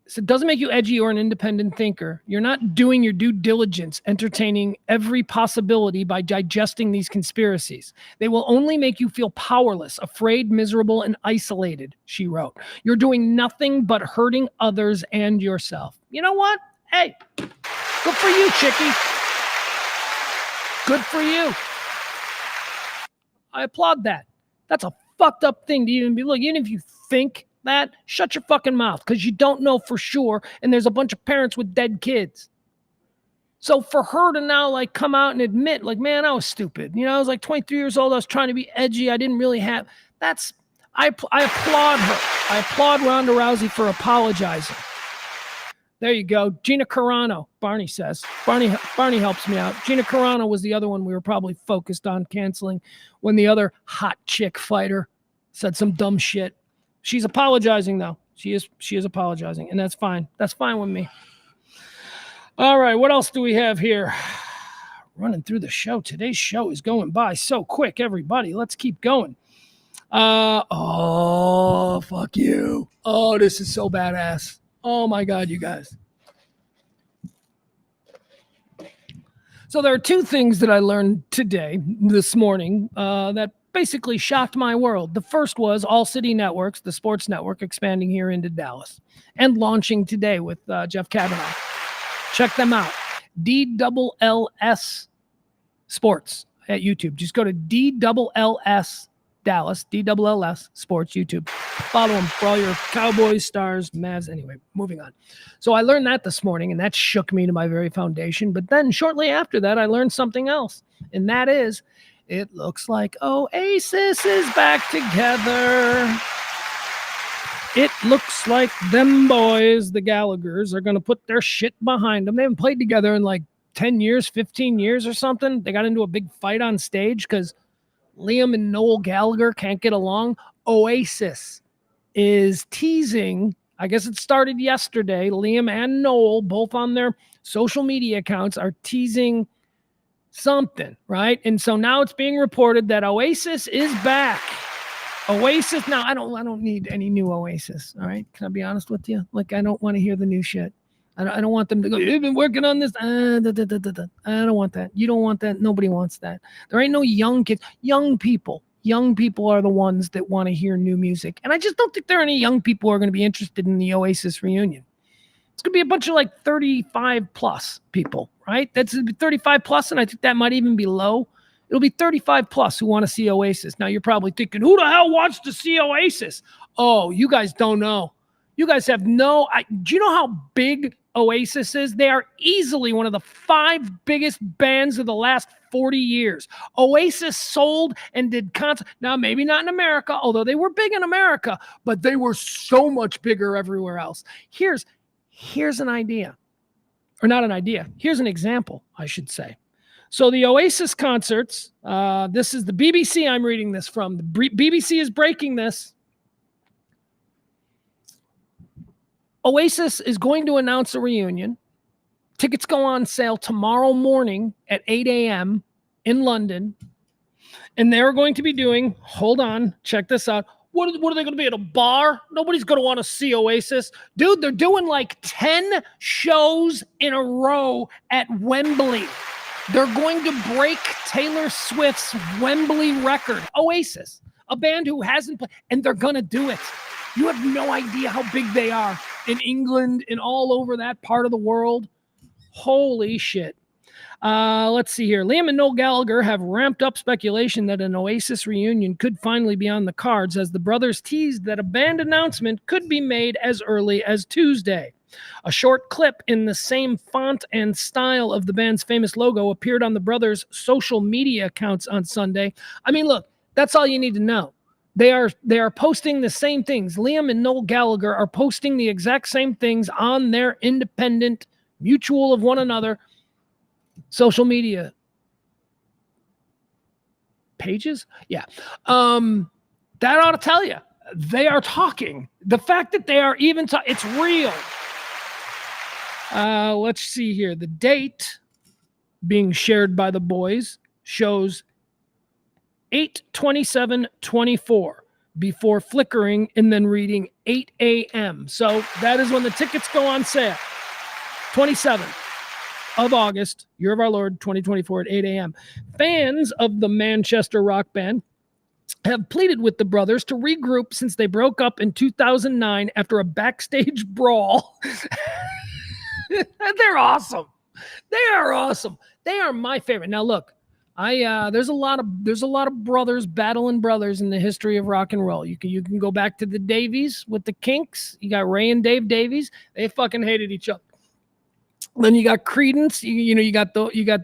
So it doesn't make you edgy or an independent thinker. You're not doing your due diligence, entertaining every possibility by digesting these conspiracies. They will only make you feel powerless, afraid, miserable, and isolated, she wrote. You're doing nothing but hurting others and yourself. You know what? Hey, good for you, chickie. Good for you. I applaud that. That's a fucked up thing to even be, look, even if you think that, shut your fucking mouth, because you don't know for sure, and there's a bunch of parents with dead kids. So for her to now like come out and admit, like, man, I was stupid. I was like 23 years old. I was trying to be edgy. I didn't really have. I applaud her. I applaud Ronda Rousey for apologizing. There you go. Gina Carano, Barney says. Barney helps me out. Gina Carano was the other one we were probably focused on canceling when the other hot chick fighter said some dumb shit. She's apologizing, though. She is apologizing, and that's fine. That's fine with me. All right, what else do we have here? Running through the show. Today's show is going by so quick, everybody. Let's keep going. Oh, fuck you. Oh, this is so badass. Oh, my God, you guys. So there are two things that I learned this morning, that basically shocked my world. The first was All City Networks, the sports network, expanding here into Dallas and launching today with Jeff Kavanaugh. Check them out. DLLS Sports at YouTube. Just go to DLLS Dallas, DLLS Sports YouTube. Follow them for all your Cowboys, Stars, Mavs. Anyway, moving on. So I learned that this morning, and that shook me to my very foundation. But then shortly after that, I learned something else, and that is it looks like Oasis is back together. It looks like them boys, the Gallaghers, are going to put their shit behind them. They haven't played together in like 10 years, 15 years or something. They got into a big fight on stage because Liam and Noel Gallagher can't get along. Oasis is teasing, I guess it started yesterday. Liam and Noel, both on their social media accounts, are teasing something, right? And so now it's being reported that Oasis is back. Oasis. Now, I don't need any new Oasis. All right. Can I be honest with you? Like, I don't want to hear the new shit. I don't want them to go, you've been working on this. I don't want that. You don't want that. Nobody wants that. There ain't no young kids. Young people are the ones that want to hear new music. And I just don't think there are any young people who are going to be interested in the Oasis reunion. It's going to be a bunch of like 35 plus people, right? That's 35 plus, and I think that might even be low. It'll be 35 plus who want to see Oasis. Now, you're probably thinking, who the hell wants to see Oasis? Oh, you guys don't know. You guys have no... do you know how big Oasis is? They are easily one of the 5 biggest bands of the last 40 years. Oasis sold and did concerts. Now, maybe not in America, although they were big in America, but they were so much bigger everywhere else. Here's an idea. Or not an idea. Here's an example, I should say. So the Oasis concerts, this is the BBC I'm reading this from. The BBC is breaking this. Oasis is going to announce a reunion. Tickets go on sale tomorrow morning at 8 a.m. in London. And they're going to be doing, hold on, check this out. What are they going to be, at a bar? Nobody's going to want to see Oasis. Dude, they're doing like 10 shows in a row at Wembley. They're going to break Taylor Swift's Wembley record. Oasis, a band who hasn't played, and they're going to do it. You have no idea how big they are in England and all over that part of the world. Holy shit. Let's see here. Liam and Noel Gallagher have ramped up speculation that an Oasis reunion could finally be on the cards, as the brothers teased that a band announcement could be made as early as Tuesday. A short clip in the same font and style of the band's famous logo appeared on the brothers' social media accounts on Sunday. I mean, look, that's all you need to know. They are posting the same things. Liam and Noel Gallagher are posting the exact same things on their independent, mutual of one another social media pages. Yeah. That ought to tell you. They are talking. The fact that they are even it's real. Let's see here. The date being shared by the boys shows 8/27/24 before flickering and then reading 8 a.m. So that is when the tickets go on sale. 27th of August, year of our Lord, 2024 at 8 a.m. Fans of the Manchester rock band have pleaded with the brothers to regroup since they broke up in 2009 after a backstage brawl. They're awesome. They are awesome. They are my favorite. Now, look, There's a lot of brothers battling brothers in the history of rock and roll. You can go back to the Davies with the Kinks. You got Ray and Dave Davies. They fucking hated each other. Then you got Creedence. You got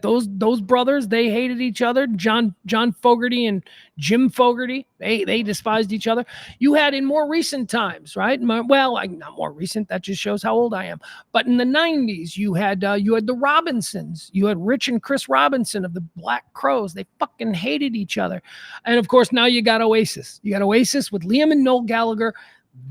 those brothers. They hated each other. John Fogerty and Jim Fogerty. They despised each other. You had in more recent times, right? Well, not more recent. That just shows how old I am. But in the 90s, you had the Robinsons. You had Rich and Chris Robinson of the Black Crowes. They fucking hated each other. And of course, now you got Oasis. You got Oasis with Liam and Noel Gallagher.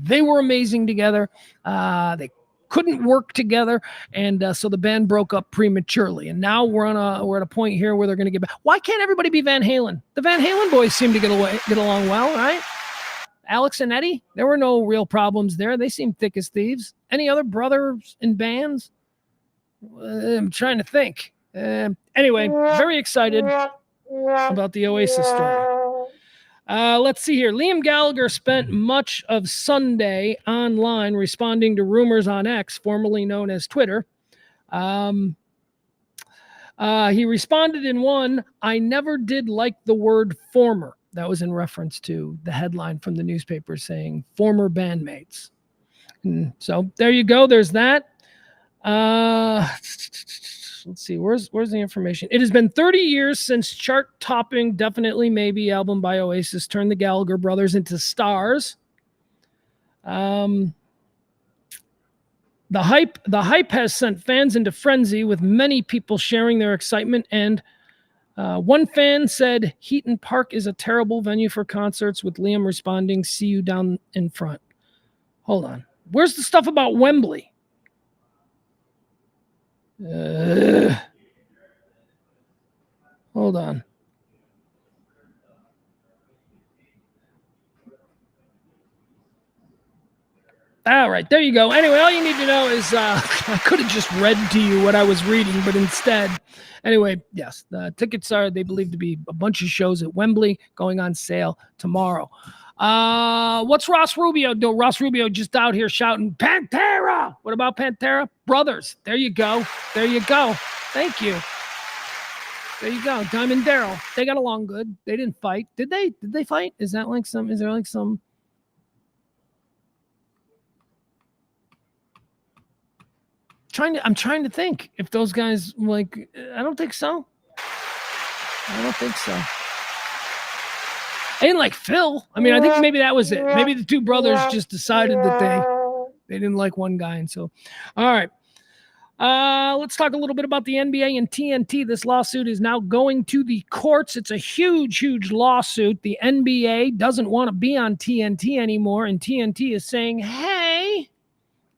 They were amazing together. They couldn't work together, and so the band broke up prematurely. And now we're at a point here where they're going to get back. Why can't everybody be Van Halen? The Van Halen boys seem to get along well, right? Alex and Eddie, there were no real problems there. They seem thick as thieves. Any other brothers in bands? I'm trying to think. Anyway, very excited about the Oasis story. Let's see here. Liam Gallagher spent much of Sunday online responding to rumors on X, formerly known as Twitter. He responded in one, "I never did like the word former." That was in reference to the headline from the newspaper saying former bandmates. And so there you go. There's that. Let's see, where's the information? It has been 30 years since chart-topping Definitely Maybe album by Oasis turned the Gallagher brothers into stars. The hype has sent fans into frenzy, with many people sharing their excitement. And one fan said, "Heaton Park is a terrible venue for concerts," with Liam responding, "See you down in front." Hold on. Where's the stuff about Wembley? Hold on. All right, there you go. Anyway, all you need to know is I could have just read to you what I was reading, but instead, anyway, yes, the tickets are, they believe to be a bunch of shows at Wembley going on sale tomorrow. What's Ross Rubio doing? Ross Rubio just out here shouting, "Pantera!" What about Pantera? Brothers. There you go. There you go. Thank you. There you go. Diamond Daryl. They got along good. They didn't fight. Did they? Did they fight? Is there like some? I'm trying to think if those guys, like, I don't think so. I don't think so. I didn't like Phil. I mean, I think maybe that was it. Maybe the two brothers just decided that they didn't like one guy. And so, all right. Let's talk a little bit about the NBA and TNT. This lawsuit is now going to the courts. It's a huge, huge lawsuit. The NBA doesn't want to be on TNT anymore. And TNT is saying, hey,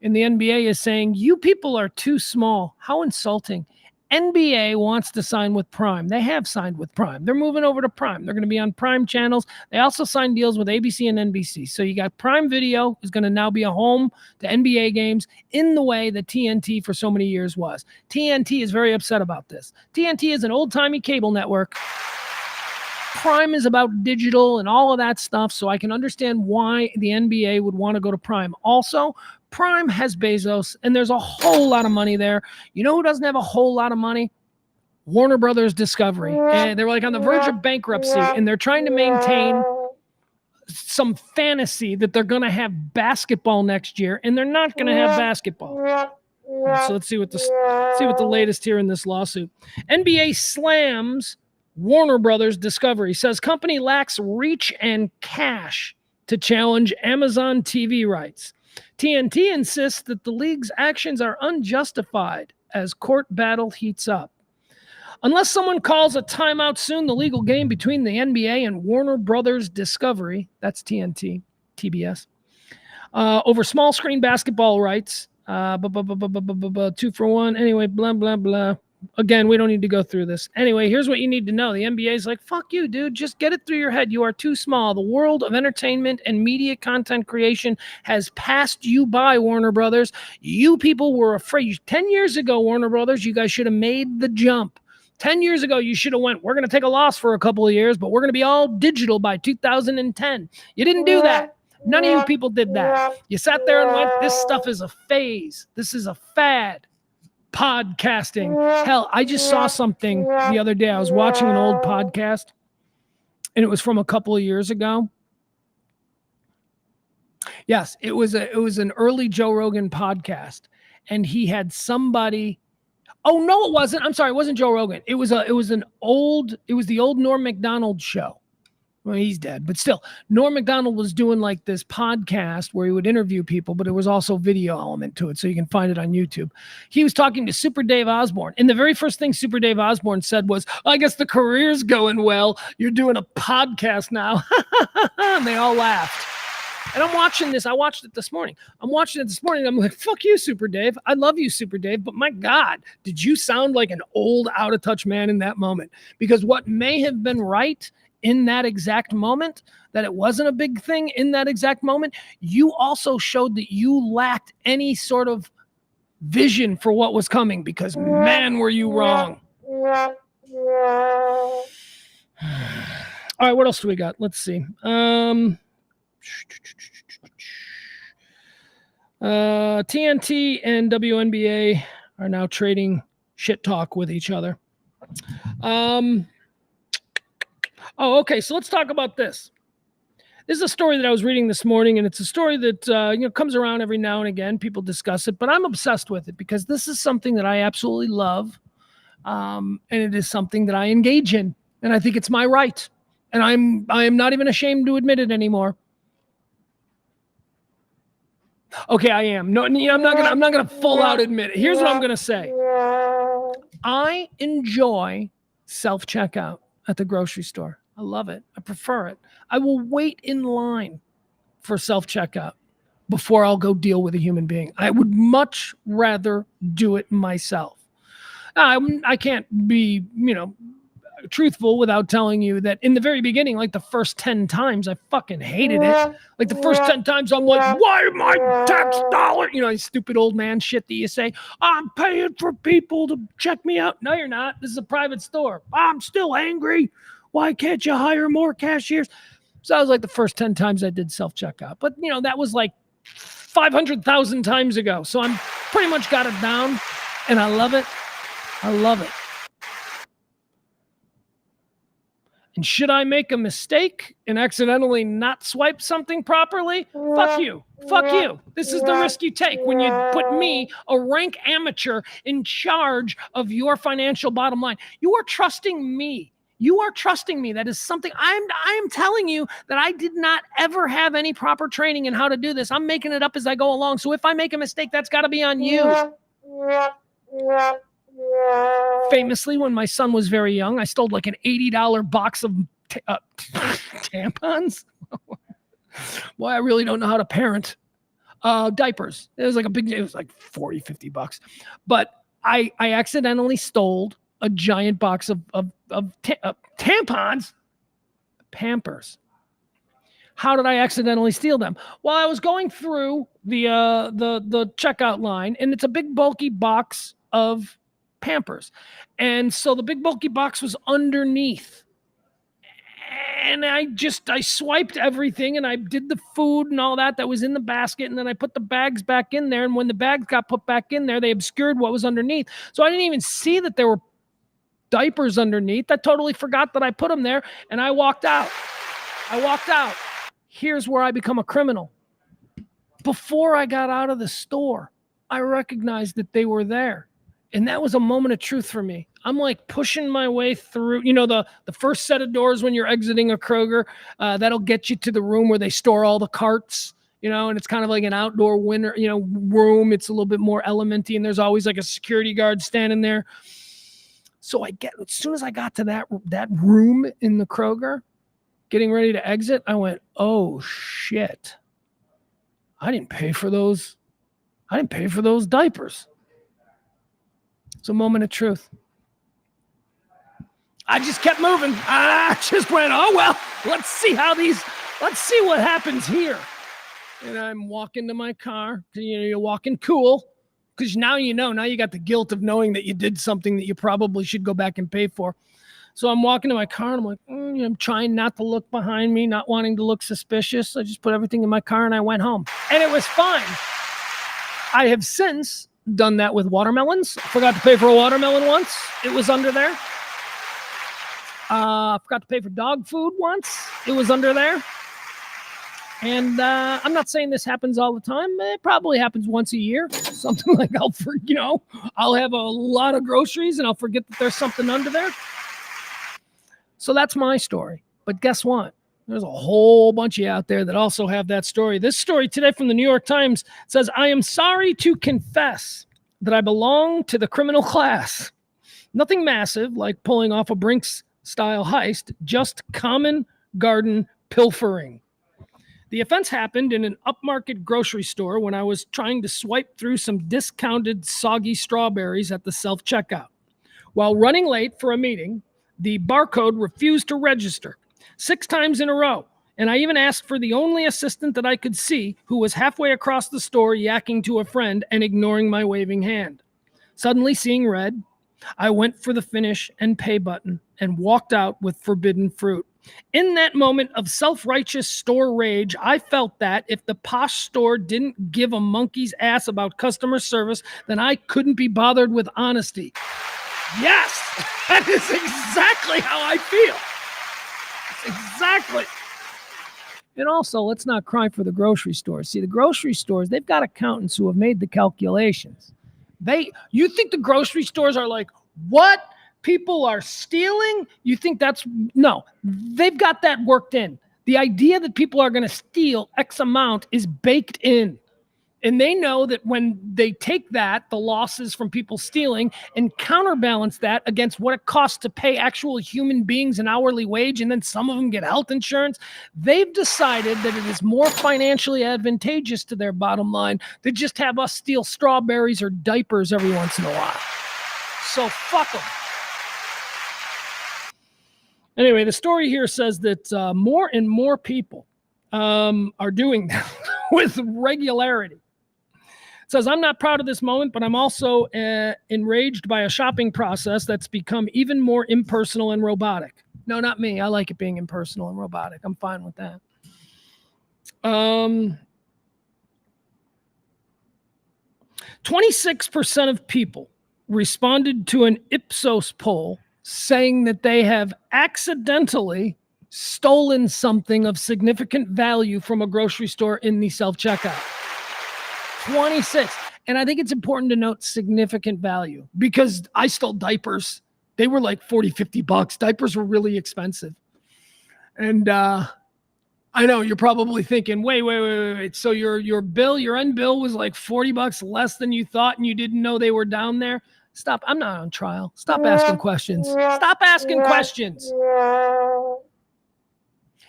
and the NBA is saying, you people are too small. How insulting. NBA wants to sign with Prime. They have signed with Prime. They're moving over to Prime. They're going to be on Prime channels. They also signed deals with ABC and NBC. So you got Prime Video is going to now be a home to NBA games in the way that TNT for so many years was. TNT is very upset about this. TNT is an old-timey cable network. Prime is about digital and all of that stuff, so I can understand why the NBA would want to go to Prime. Also, Prime has Bezos, and there's a whole lot of money there. You know who doesn't have a whole lot of money? Warner Brothers Discovery. And they're like on the verge of bankruptcy, and they're trying to maintain some fantasy that they're going to have basketball next year, and they're not going to have basketball. So let's see what the latest here in this lawsuit. NBA slams Warner Brothers Discovery, says company lacks reach and cash to challenge Amazon TV rights. TNT insists that the league's actions are unjustified as court battle heats up. Unless someone calls a timeout soon, the legal game between the NBA and Warner Brothers Discovery, that's TNT, TBS, over small screen basketball rights, 2 for 1, anyway, blah, blah, blah. Again, we don't need to go through this. Anyway, here's what you need to know. The NBA is like, fuck you, dude. Just get it through your head. You are too small. The world of entertainment and media content creation has passed you by, Warner Brothers. You people were afraid. 10 years ago, Warner Brothers, you guys should have made the jump. 10 years ago, you should have went, we're going to take a loss for a couple of years, but we're going to be all digital by 2010. You didn't do that. None of you people did that. You sat there and went, this stuff is a phase. This is a fad. podcasting. Hell, I just saw something the other day. I was watching an old podcast, and it was from a couple of years ago. Yes, it was an early Joe Rogan podcast, and he had somebody. Oh no, it wasn't. I'm sorry, it wasn't Joe Rogan. It was the old Norm Macdonald show. Well, he's dead, but still, Norm Macdonald was doing like this podcast where he would interview people, but there was also video element to it, so you can find it on YouTube. He was talking to Super Dave Osborne, and the very first thing Super Dave Osborne said was, "I guess the career's going well. You're doing a podcast now," and they all laughed. And I'm watching this. I watched it this morning. I'm like, fuck you, Super Dave. I love you, Super Dave. But my God, did you sound like an old, out of touch man in that moment? Because what may have been right in that exact moment, that it wasn't a big thing in that exact moment, you also showed that you lacked any sort of vision for what was coming, because man, were you wrong. All right, what else do we got? Let's see. TNT and WNBA are now trading shit talk with each other. Okay, so let's talk about this. This is a story that I was reading this morning, and it's a story that comes around every now and again. People discuss it, but I'm obsessed with it because this is something that I absolutely love, and it is something that I engage in, and I think it's my right, and I am not even ashamed to admit it anymore. Okay, I am. No, I'm not gonna full out admit it. Here's what I'm gonna say. I enjoy self-checkout at the grocery store. I love it. I prefer it. I will wait in line for self-checkout before I'll go deal with a human being. I would much rather do it myself. I can't be, truthful without telling you that in the very beginning, like the first 10 times, I fucking hated it. Like the first 10 times, I'm like, why my tax dollar? Stupid old man shit that you say, I'm paying for people to check me out. No, you're not. This is a private store. I'm still angry. Why can't you hire more cashiers? So that was like the first 10 times I did self-checkout. But, that was like 500,000 times ago. So I'm pretty much got it down, and I love it. I love it. And should I make a mistake and accidentally not swipe something properly? Fuck you. Fuck you. This is the risk you take when you put me, a rank amateur, in charge of your financial bottom line. You are trusting me. You are trusting me. That is something I am telling you that I did not ever have any proper training in how to do this. I'm making it up as I go along. So if I make a mistake, that's got to be on you. Famously, when my son was very young, I stole like an $80 box of tampons. Boy, I really don't know how to parent. Diapers. It was like 40, 50 bucks. But I accidentally stole a giant box of tampons, Pampers. How did I accidentally steal them? Well, I was going through the checkout line, and it's a big bulky box of Pampers. And so the big bulky box was underneath. And I swiped everything, and I did the food and all that was in the basket, and then I put the bags back in there, and when the bags got put back in there, they obscured what was underneath. So I didn't even see that there were diapers underneath. I totally forgot that I put them there, and I walked out. Here's where I become a criminal. Before I got out of the store, I recognized that they were there. And that was a moment of truth for me. I'm like pushing my way through, the first set of doors when you're exiting a Kroger, that'll get you to the room where they store all the carts, and it's kind of like an outdoor room. It's a little bit more elementy, and there's always like a security guard standing there. So as soon as I got to that room in the Kroger, getting ready to exit, I went, oh shit. I didn't pay for those diapers. It's a moment of truth. I just kept moving. I just went, oh, well, let's see what happens here. And I'm walking to my car. You're walking cool because now you got the guilt of knowing that you did something that you probably should go back and pay for. So I'm walking to my car, and I'm like, I'm trying not to look behind me, not wanting to look suspicious. I just put everything in my car, and I went home. And it was fine. I have since Done that with watermelons. Forgot to pay for a watermelon once. It was under there. Forgot to pay for dog food once. It was under there. And I'm not saying this happens all the time. It probably happens once a year. Something like I'll have a lot of groceries and I'll forget that there's something under there. So that's my story. But guess what? There's a whole bunch of you out there that also have that story. This story today from the New York Times says, I am sorry to confess that I belong to the criminal class. Nothing massive like pulling off a Brinks-style heist, just common garden pilfering. The offense happened in an upmarket grocery store when I was trying to swipe through some discounted soggy strawberries at the self-checkout. While running late for a meeting, the barcode refused to register 6 times in a row, and I even asked for the only assistant that I could see, who was halfway across the store yakking to a friend and ignoring my waving hand. Suddenly seeing red, I went for the finish and pay button and walked out with forbidden fruit. In that moment of self-righteous store rage, I felt that if the posh store didn't give a monkey's ass about customer service, then I couldn't be bothered with honesty. Yes, that is exactly how I feel. Exactly. And also, let's not cry for the grocery stores. See, the grocery stores, they've got accountants who have made the calculations. You think the grocery stores are like, what? People are stealing? You think no, they've got that worked in. The idea that people are going to steal X amount is baked in. And they know that when they take the losses from people stealing, and counterbalance that against what it costs to pay actual human beings an hourly wage, and then some of them get health insurance, they've decided that it is more financially advantageous to their bottom line to just have us steal strawberries or diapers every once in a while. So fuck them. Anyway, the story here says that more and more people are doing that with regularity. It says, I'm not proud of this moment, but I'm also enraged by a shopping process that's become even more impersonal and robotic. No, not me. I like it being impersonal and robotic. I'm fine with that. 26% of people responded to an Ipsos poll saying that they have accidentally stolen something of significant value from a grocery store in the self-checkout. 26. And I think it's important to note significant value, because I stole diapers. They were like $40, $50. Diapers were really expensive. And I know you're probably thinking, wait. So your end bill was like $40 less than you thought, and you didn't know they were down there? Stop. I'm not on trial. Stop asking questions. Stop asking questions.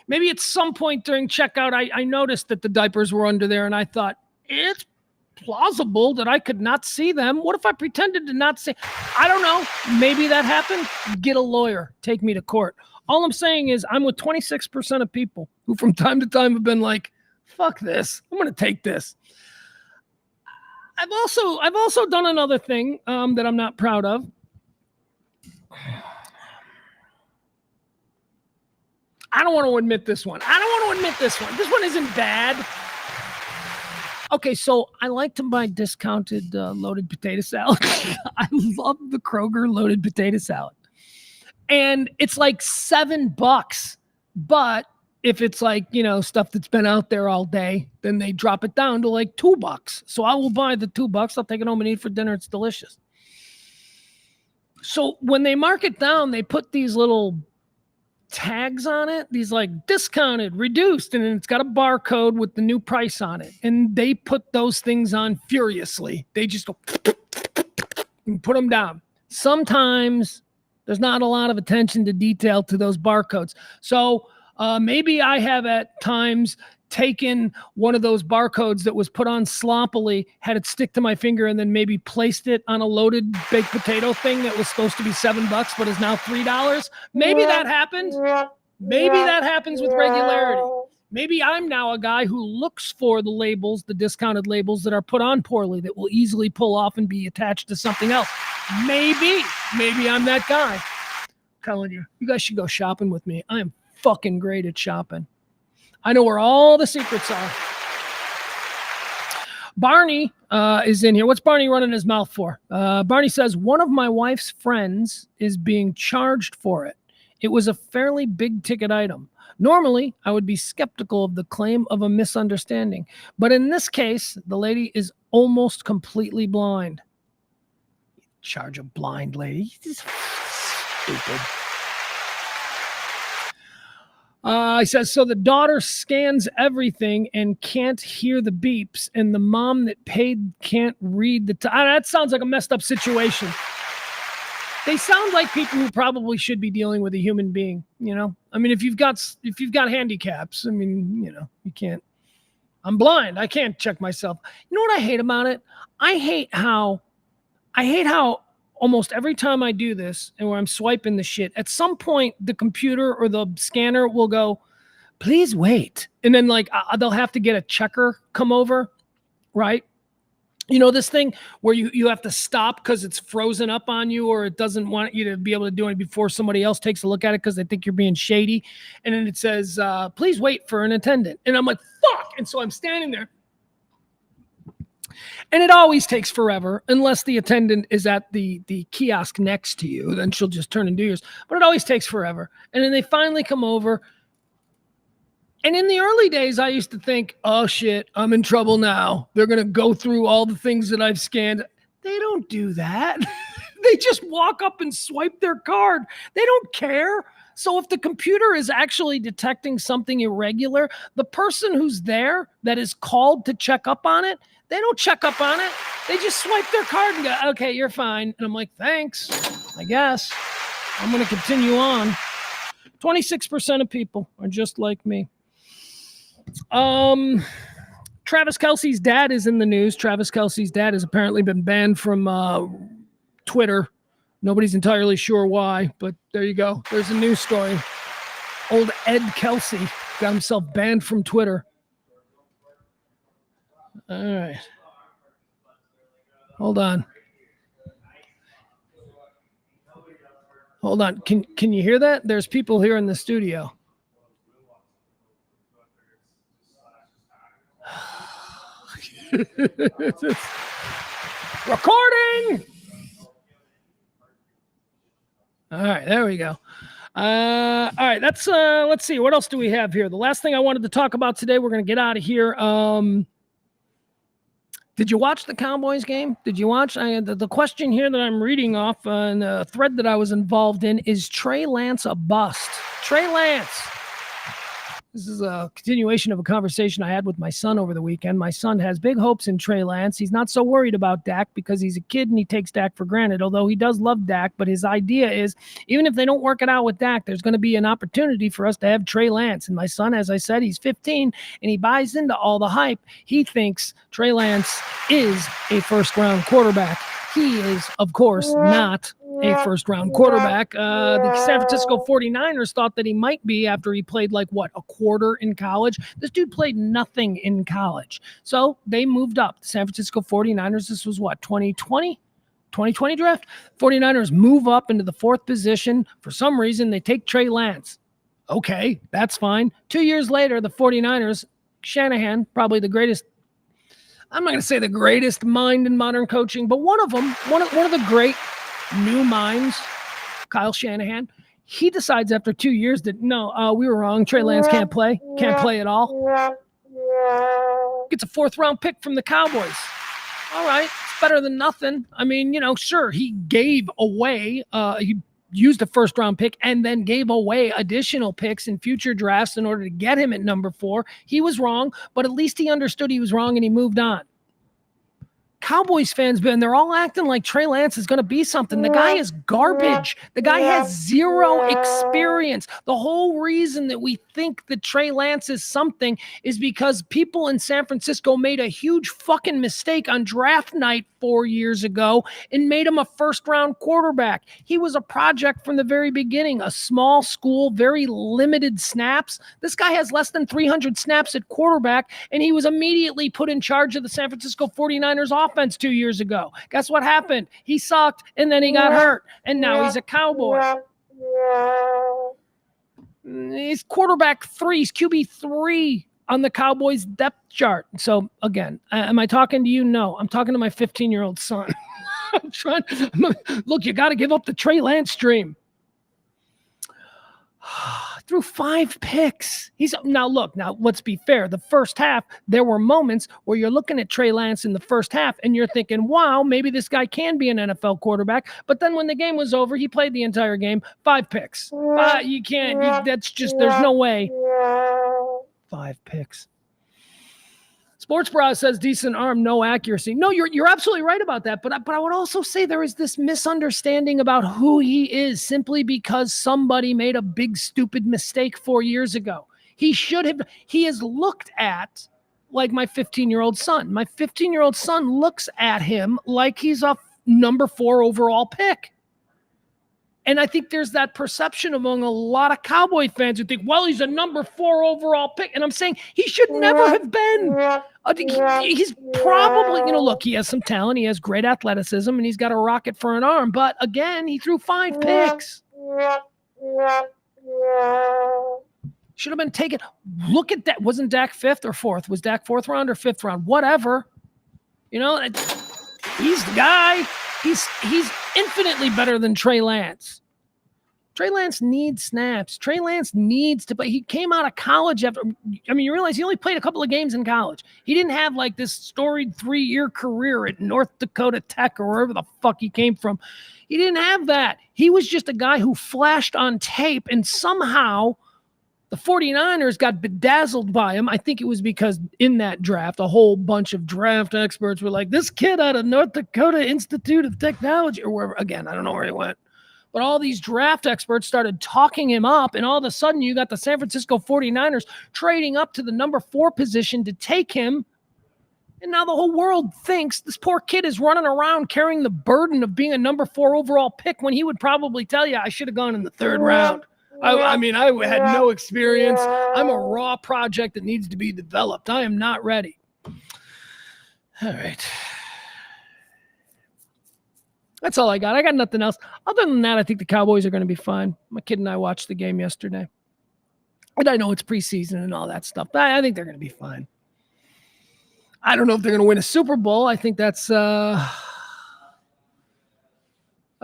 Maybe at some point during checkout, I noticed that the diapers were under there, and I thought, it's plausible that I could not see them. What if I pretended to not see? I don't know. Maybe that happened. Get a lawyer. Take me to court. All I'm saying is I'm with 26% of people who from time to time have been like, fuck this. I'm going to take this. I've also done another thing that I'm not proud of. I don't want to admit this one. This one isn't bad. Okay, so I like to buy discounted loaded potato salad. I love the Kroger loaded potato salad. And it's like $7. But if it's like, stuff that's been out there all day, then they drop it down to like $2. So I will buy the $2. I'll take it home and eat for dinner. It's delicious. So when they mark it down, they put these little tags on it, these like discounted, reduced, and then it's got a barcode with the new price on it. And they put those things on furiously. They just go and put them down. Sometimes there's not a lot of attention to detail to those barcodes. So maybe I have at times taken one of those barcodes that was put on sloppily, had it stick to my finger, and then maybe placed it on a loaded baked potato thing that was supposed to be $7 but is now $3. Maybe that happened. Maybe that happens with regularity. Maybe I'm now a guy who looks for the labels, the discounted labels that are put on poorly that will easily pull off and be attached to something else. Maybe I'm that guy. I'm telling you, you guys should go shopping with me. I am fucking great at shopping. I know where all the secrets are. Barney is in here. What's Barney running his mouth for? Barney says, one of my wife's friends is being charged for it. It was a fairly big ticket item. Normally, I would be skeptical of the claim of a misunderstanding. But in this case, the lady is almost completely blind. Charge a blind lady. Stupid. He says, so the daughter scans everything and can't hear the beeps, and the mom that paid can't read the that sounds like a messed up situation. They sound like people who probably should be dealing with a human being, you know? I mean, if you've got handicaps, I mean, you know, you can't. I'm blind. I can't check myself. You know what I hate about it? I hate how almost every time I do this and where I'm swiping the shit, at some point the computer or the scanner will go, please wait. And then like they'll have to get a checker come over, right? You know, this thing where you have to stop because it's frozen up on you, or it doesn't want you to be able to do it before somebody else takes a look at it because they think you're being shady. And then it says, please wait for an attendant. And I'm like, fuck. And so I'm standing there. And it always takes forever unless the attendant is at the kiosk next to you. Then she'll just turn and do yours. But it always takes forever. And then they finally come over. And in the early days, I used to think, oh, shit, I'm in trouble now. They're going to go through all the things that I've scanned. They don't do that. They just walk up and swipe their card. They don't care. So if the computer is actually detecting something irregular, the person who's there that is called to check up on it, they don't check up on it. They just swipe their card and go, okay, you're fine. And I'm like, thanks, I guess. I'm going to continue on. 26% of people are just like me. Travis Kelce's dad is in the news. Travis Kelce's dad has apparently been banned from Twitter. Nobody's entirely sure why, but there you go. There's a news story. Old Ed Kelce got himself banned from Twitter. All right. Hold on. Can you hear that? There's people here in the studio. Recording. All right, there we go. All right, let's see. What else do we have here? The last thing I wanted to talk about today, we're going to get out of here. Did you watch the Cowboys game? Did you watch? The question here that I'm reading off in the thread that I was involved in is Trey Lance a bust? Trey Lance. This is a continuation of a conversation I had with my son over the weekend. My son has big hopes in Trey Lance. He's not so worried about Dak because he's a kid and he takes Dak for granted, although he does love Dak. But his idea is, even if they don't work it out with Dak, there's going to be an opportunity for us to have Trey Lance. And my son, as I said, he's 15 and he buys into all the hype. He thinks Trey Lance is a first-round quarterback. He is, of course, not a first-round quarterback. The San Francisco 49ers thought that he might be after he played a quarter in college. This dude played nothing in college. So they moved up. The San Francisco 49ers, this was 2020 draft? 49ers move up into the fourth position. For some reason, they take Trey Lance. Okay, that's fine. 2 years later, the 49ers, Shanahan, probably the greatest, I'm not going to say the greatest mind in modern coaching, but one of them, one of the great new minds, Kyle Shanahan, he decides after 2 years that, no, we were wrong. Trey Lance can't play at all. Gets a fourth-round pick from the Cowboys. All right, it's better than nothing. I mean, sure, he gave away, he used a first-round pick and then gave away additional picks in future drafts in order to get him at number 4. He was wrong, but at least he understood he was wrong and he moved on. Cowboys fans, they're all acting like Trey Lance is going to be something. The guy is garbage. The guy has zero experience. The whole reason that we think that Trey Lance is something is because people in San Francisco made a huge fucking mistake on draft night 4 years ago and made him a first-round quarterback. He was a project from the very beginning, a small school, very limited snaps. This guy has less than 300 snaps at quarterback, and he was immediately put in charge of the San Francisco 49ers offense 2 years ago. Guess what happened? He sucked, and then he got hurt, and now he's a Cowboy. He's quarterback 3. He's QB 3 on the Cowboys depth chart. So again, am I talking to you? No, I'm talking to my 15-year-old son. Look, you got to give up the Trey Lance dream. Threw 5 picks. Now, let's be fair. The first half, there were moments where you're looking at Trey Lance in the first half and you're thinking, wow, maybe this guy can be an NFL quarterback. But then when the game was over, he played the entire game. 5 picks. You can't. There's no way. 5 picks. Sports Bra says decent arm, no accuracy. No, you're absolutely right about that. But I would also say there is this misunderstanding about who he is simply because somebody made a big stupid mistake 4 years ago. He is looked at like my 15-year-old son. My 15-year-old son looks at him like he's a number 4 overall pick. And I think there's that perception among a lot of Cowboy fans who think, well, he's a number 4 overall pick. And I'm saying he should never have been. He's probably, look, he has some talent. He has great athleticism, and he's got a rocket for an arm. But again, he threw 5 picks. Should have been taken. Look at that. Wasn't Dak 5th or 4th? Was Dak 4th round or 5th round? Whatever. He's the guy. He's infinitely better than Trey Lance. Trey Lance needs snaps. Trey Lance needs to play. He came out of college you realize he only played a couple of games in college. He didn't have like this storied 3-year career at North Dakota Tech or wherever the fuck he came from. He didn't have that. He was just a guy who flashed on tape, and somehow the 49ers got bedazzled by him. I think it was because in that draft, a whole bunch of draft experts were like, this kid out of North Dakota Institute of Technology, or wherever. Again, I don't know where he went. But all these draft experts started talking him up, and all of a sudden you got the San Francisco 49ers trading up to the number 4 position to take him. And now the whole world thinks this poor kid is running around carrying the burden of being a number 4 overall pick when he would probably tell you, I should have gone in the 3rd round. I had no experience. I'm a raw project that needs to be developed. I am not ready. All right. That's all I got. I got nothing else. Other than that, I think the Cowboys are going to be fine. My kid and I watched the game yesterday. And I know it's preseason and all that stuff, but I think they're going to be fine. I don't know if they're going to win a Super Bowl. I think that's I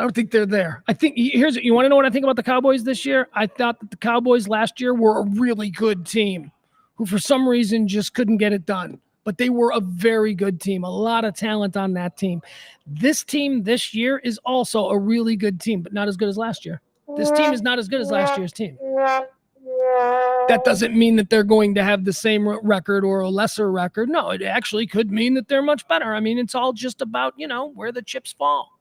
don't think they're there. I think you want to know what I think about the Cowboys this year? I thought that the Cowboys last year were a really good team who for some reason just couldn't get it done. But they were a very good team, a lot of talent on that team. This team this year is also a really good team, but not as good as last year. This team is not as good as last year's team. That doesn't mean that they're going to have the same record or a lesser record. No, it actually could mean that they're much better. I mean, it's all just about, where the chips fall.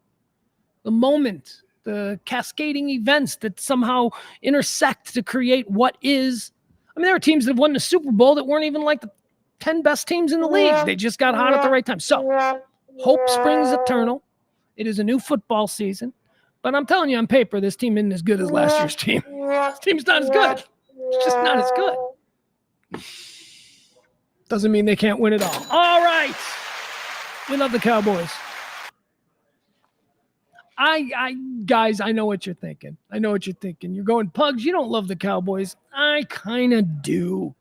The moment, the cascading events that somehow intersect to create what is. I mean, there are teams that have won the Super Bowl that weren't even like the 10 best teams in the league. They just got hot at the right time. So, hope springs eternal. It is a new football season. But I'm telling you on paper, this team isn't as good as last year's team. This team's not as good. It's just not as good. Doesn't mean they can't win it all. All right. We love the Cowboys. Guys, I know what you're thinking. You're going, Pugs, you don't love the Cowboys. I kind of do.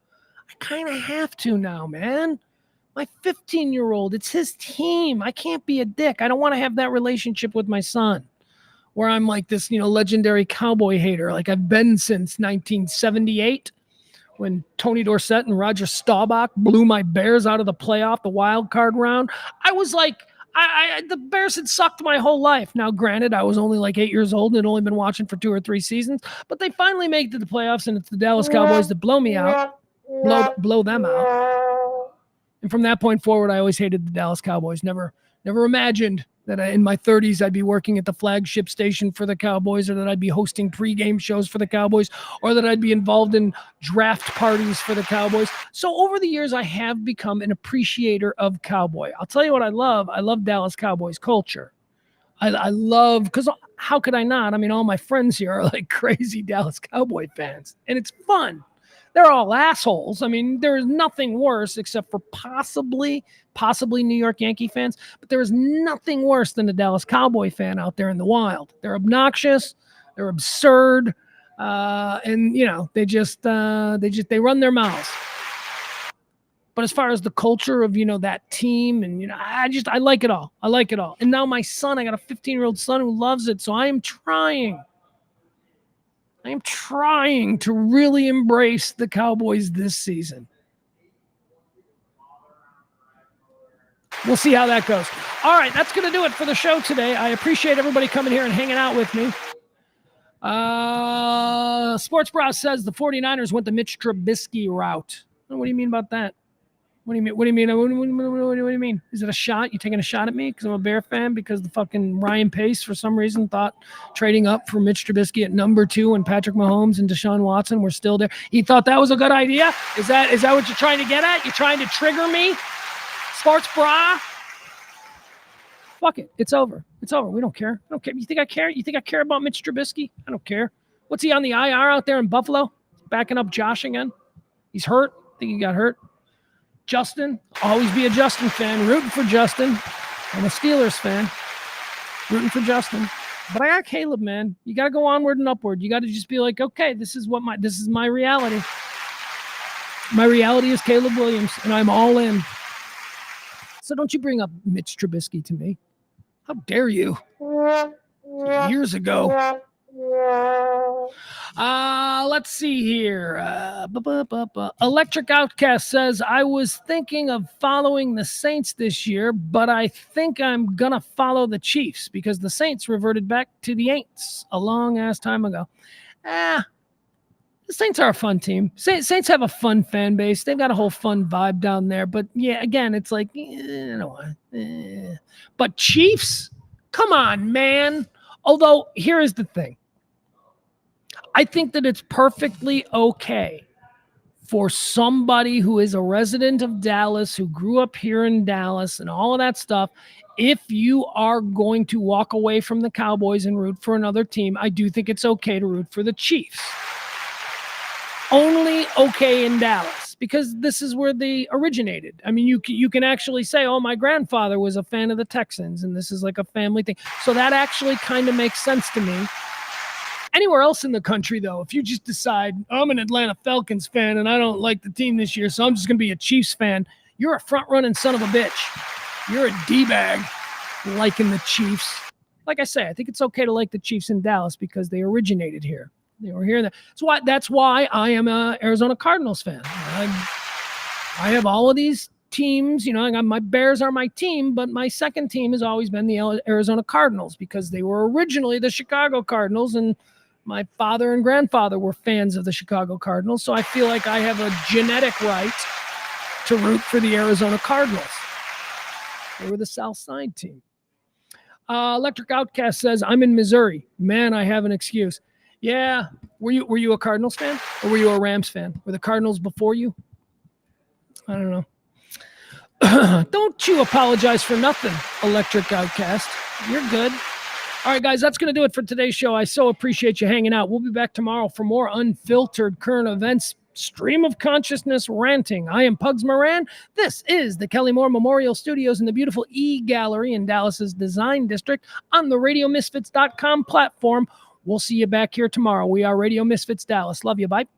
I kind of have to now, man. My 15-year-old, it's his team. I can't be a dick. I don't want to have that relationship with my son where I'm like this, legendary Cowboy hater like I've been since 1978 when Tony Dorsett and Roger Staubach blew my Bears out of the playoff, the wild card round. I was like, the Bears had sucked my whole life. Now, granted, I was only like 8 years old and had only been watching for 2 or 3 seasons, but they finally made it to the playoffs, and it's the Dallas Cowboys that blow me out. Blow them out. And from that point forward, I always hated the Dallas Cowboys. Never imagined that in my 30s I'd be working at the flagship station for the Cowboys, or that I'd be hosting pregame shows for the Cowboys, or that I'd be involved in draft parties for the Cowboys. So over the years, I have become an appreciator of Cowboy. I'll tell you what I love. I love Dallas Cowboys culture. I love, because how could I not? I mean, all my friends here are like crazy Dallas Cowboy fans, and it's fun. They're all assholes. I mean, there is nothing worse except for possibly New York Yankee fans, but there is nothing worse than a Dallas Cowboy fan out there in the wild. They're obnoxious, they're absurd, and they run their mouths. But as far as the culture of, that team and, I like it all. I like it all. And now my son, I got a 15-year-old son who loves it. So I am trying to really embrace the Cowboys this season. We'll see how that goes. All right, that's going to do it for the show today. I appreciate everybody coming here and hanging out with me. Sports Bros says the 49ers went the Mitch Trubisky route. What do you mean about that? What do you mean? What do you mean? Is it a shot? You taking a shot at me because I'm a Bear fan? Because the fucking Ryan Pace, for some reason, thought trading up for Mitch Trubisky at number 2 and Patrick Mahomes and Deshaun Watson were still there. He thought that was a good idea? Is that what you're trying to get at? You're trying to trigger me? Sports Bra? Fuck it. It's over. It's over. We don't care. I don't care. You think I care? You think I care about Mitch Trubisky? I don't care. What's he on the IR out there in Buffalo? Backing up Josh again? He's hurt. I think he got hurt. Justin, always be a Justin fan, rooting for Justin. I'm a Steelers fan, rooting for Justin. But I got Caleb, man. You got to go onward and upward. You got to just be like, okay, this is my reality. My reality is Caleb Williams, and I'm all in. So don't you bring up Mitch Trubisky to me. How dare you? Years ago. Let's see here. Electric Outcast says, I was thinking of following the Saints this year, but I think I'm going to follow the Chiefs because the Saints reverted back to the Aints a long-ass time ago. The Saints are a fun team. Saints have a fun fan base. They've got a whole fun vibe down there. But, yeah, again, it's like, But Chiefs? Come on, man. Although, here is the thing. I think that it's perfectly okay for somebody who is a resident of Dallas, who grew up here in Dallas and all of that stuff, if you are going to walk away from the Cowboys and root for another team, I do think it's okay to root for the Chiefs. Only okay in Dallas, because this is where they originated. I mean, you can actually say, oh, my grandfather was a fan of the Texans, and this is like a family thing. So that actually kind of makes sense to me. Anywhere else in the country, though, if you just decide, I'm an Atlanta Falcons fan and I don't like the team this year, so I'm just going to be a Chiefs fan, you're a front-running son of a bitch. You're a D-bag liking the Chiefs. Like I say, I think it's okay to like the Chiefs in Dallas because they originated here. They were here. That's why I am an Arizona Cardinals fan. I have all of these teams. My Bears are my team, but my second team has always been the Arizona Cardinals because they were originally the Chicago Cardinals, and my father and grandfather were fans of the Chicago Cardinals, so I feel like I have a genetic right to root for the Arizona Cardinals. They were the South Side team. Electric Outcast says, I'm in Missouri. Man, I have an excuse. Yeah. Were you a Cardinals fan or were you a Rams fan? Were the Cardinals before you? I don't know. Don't you apologize for nothing, Electric Outcast. You're good. All right, guys, that's going to do it for today's show. I so appreciate you hanging out. We'll be back tomorrow for more unfiltered current events, stream of consciousness ranting. I am Pugs Moran. This is the Kelly Moore Memorial Studios in the beautiful E-Gallery in Dallas's Design District on the RadioMisfits.com platform. We'll see you back here tomorrow. We are Radio Misfits Dallas. Love you. Bye.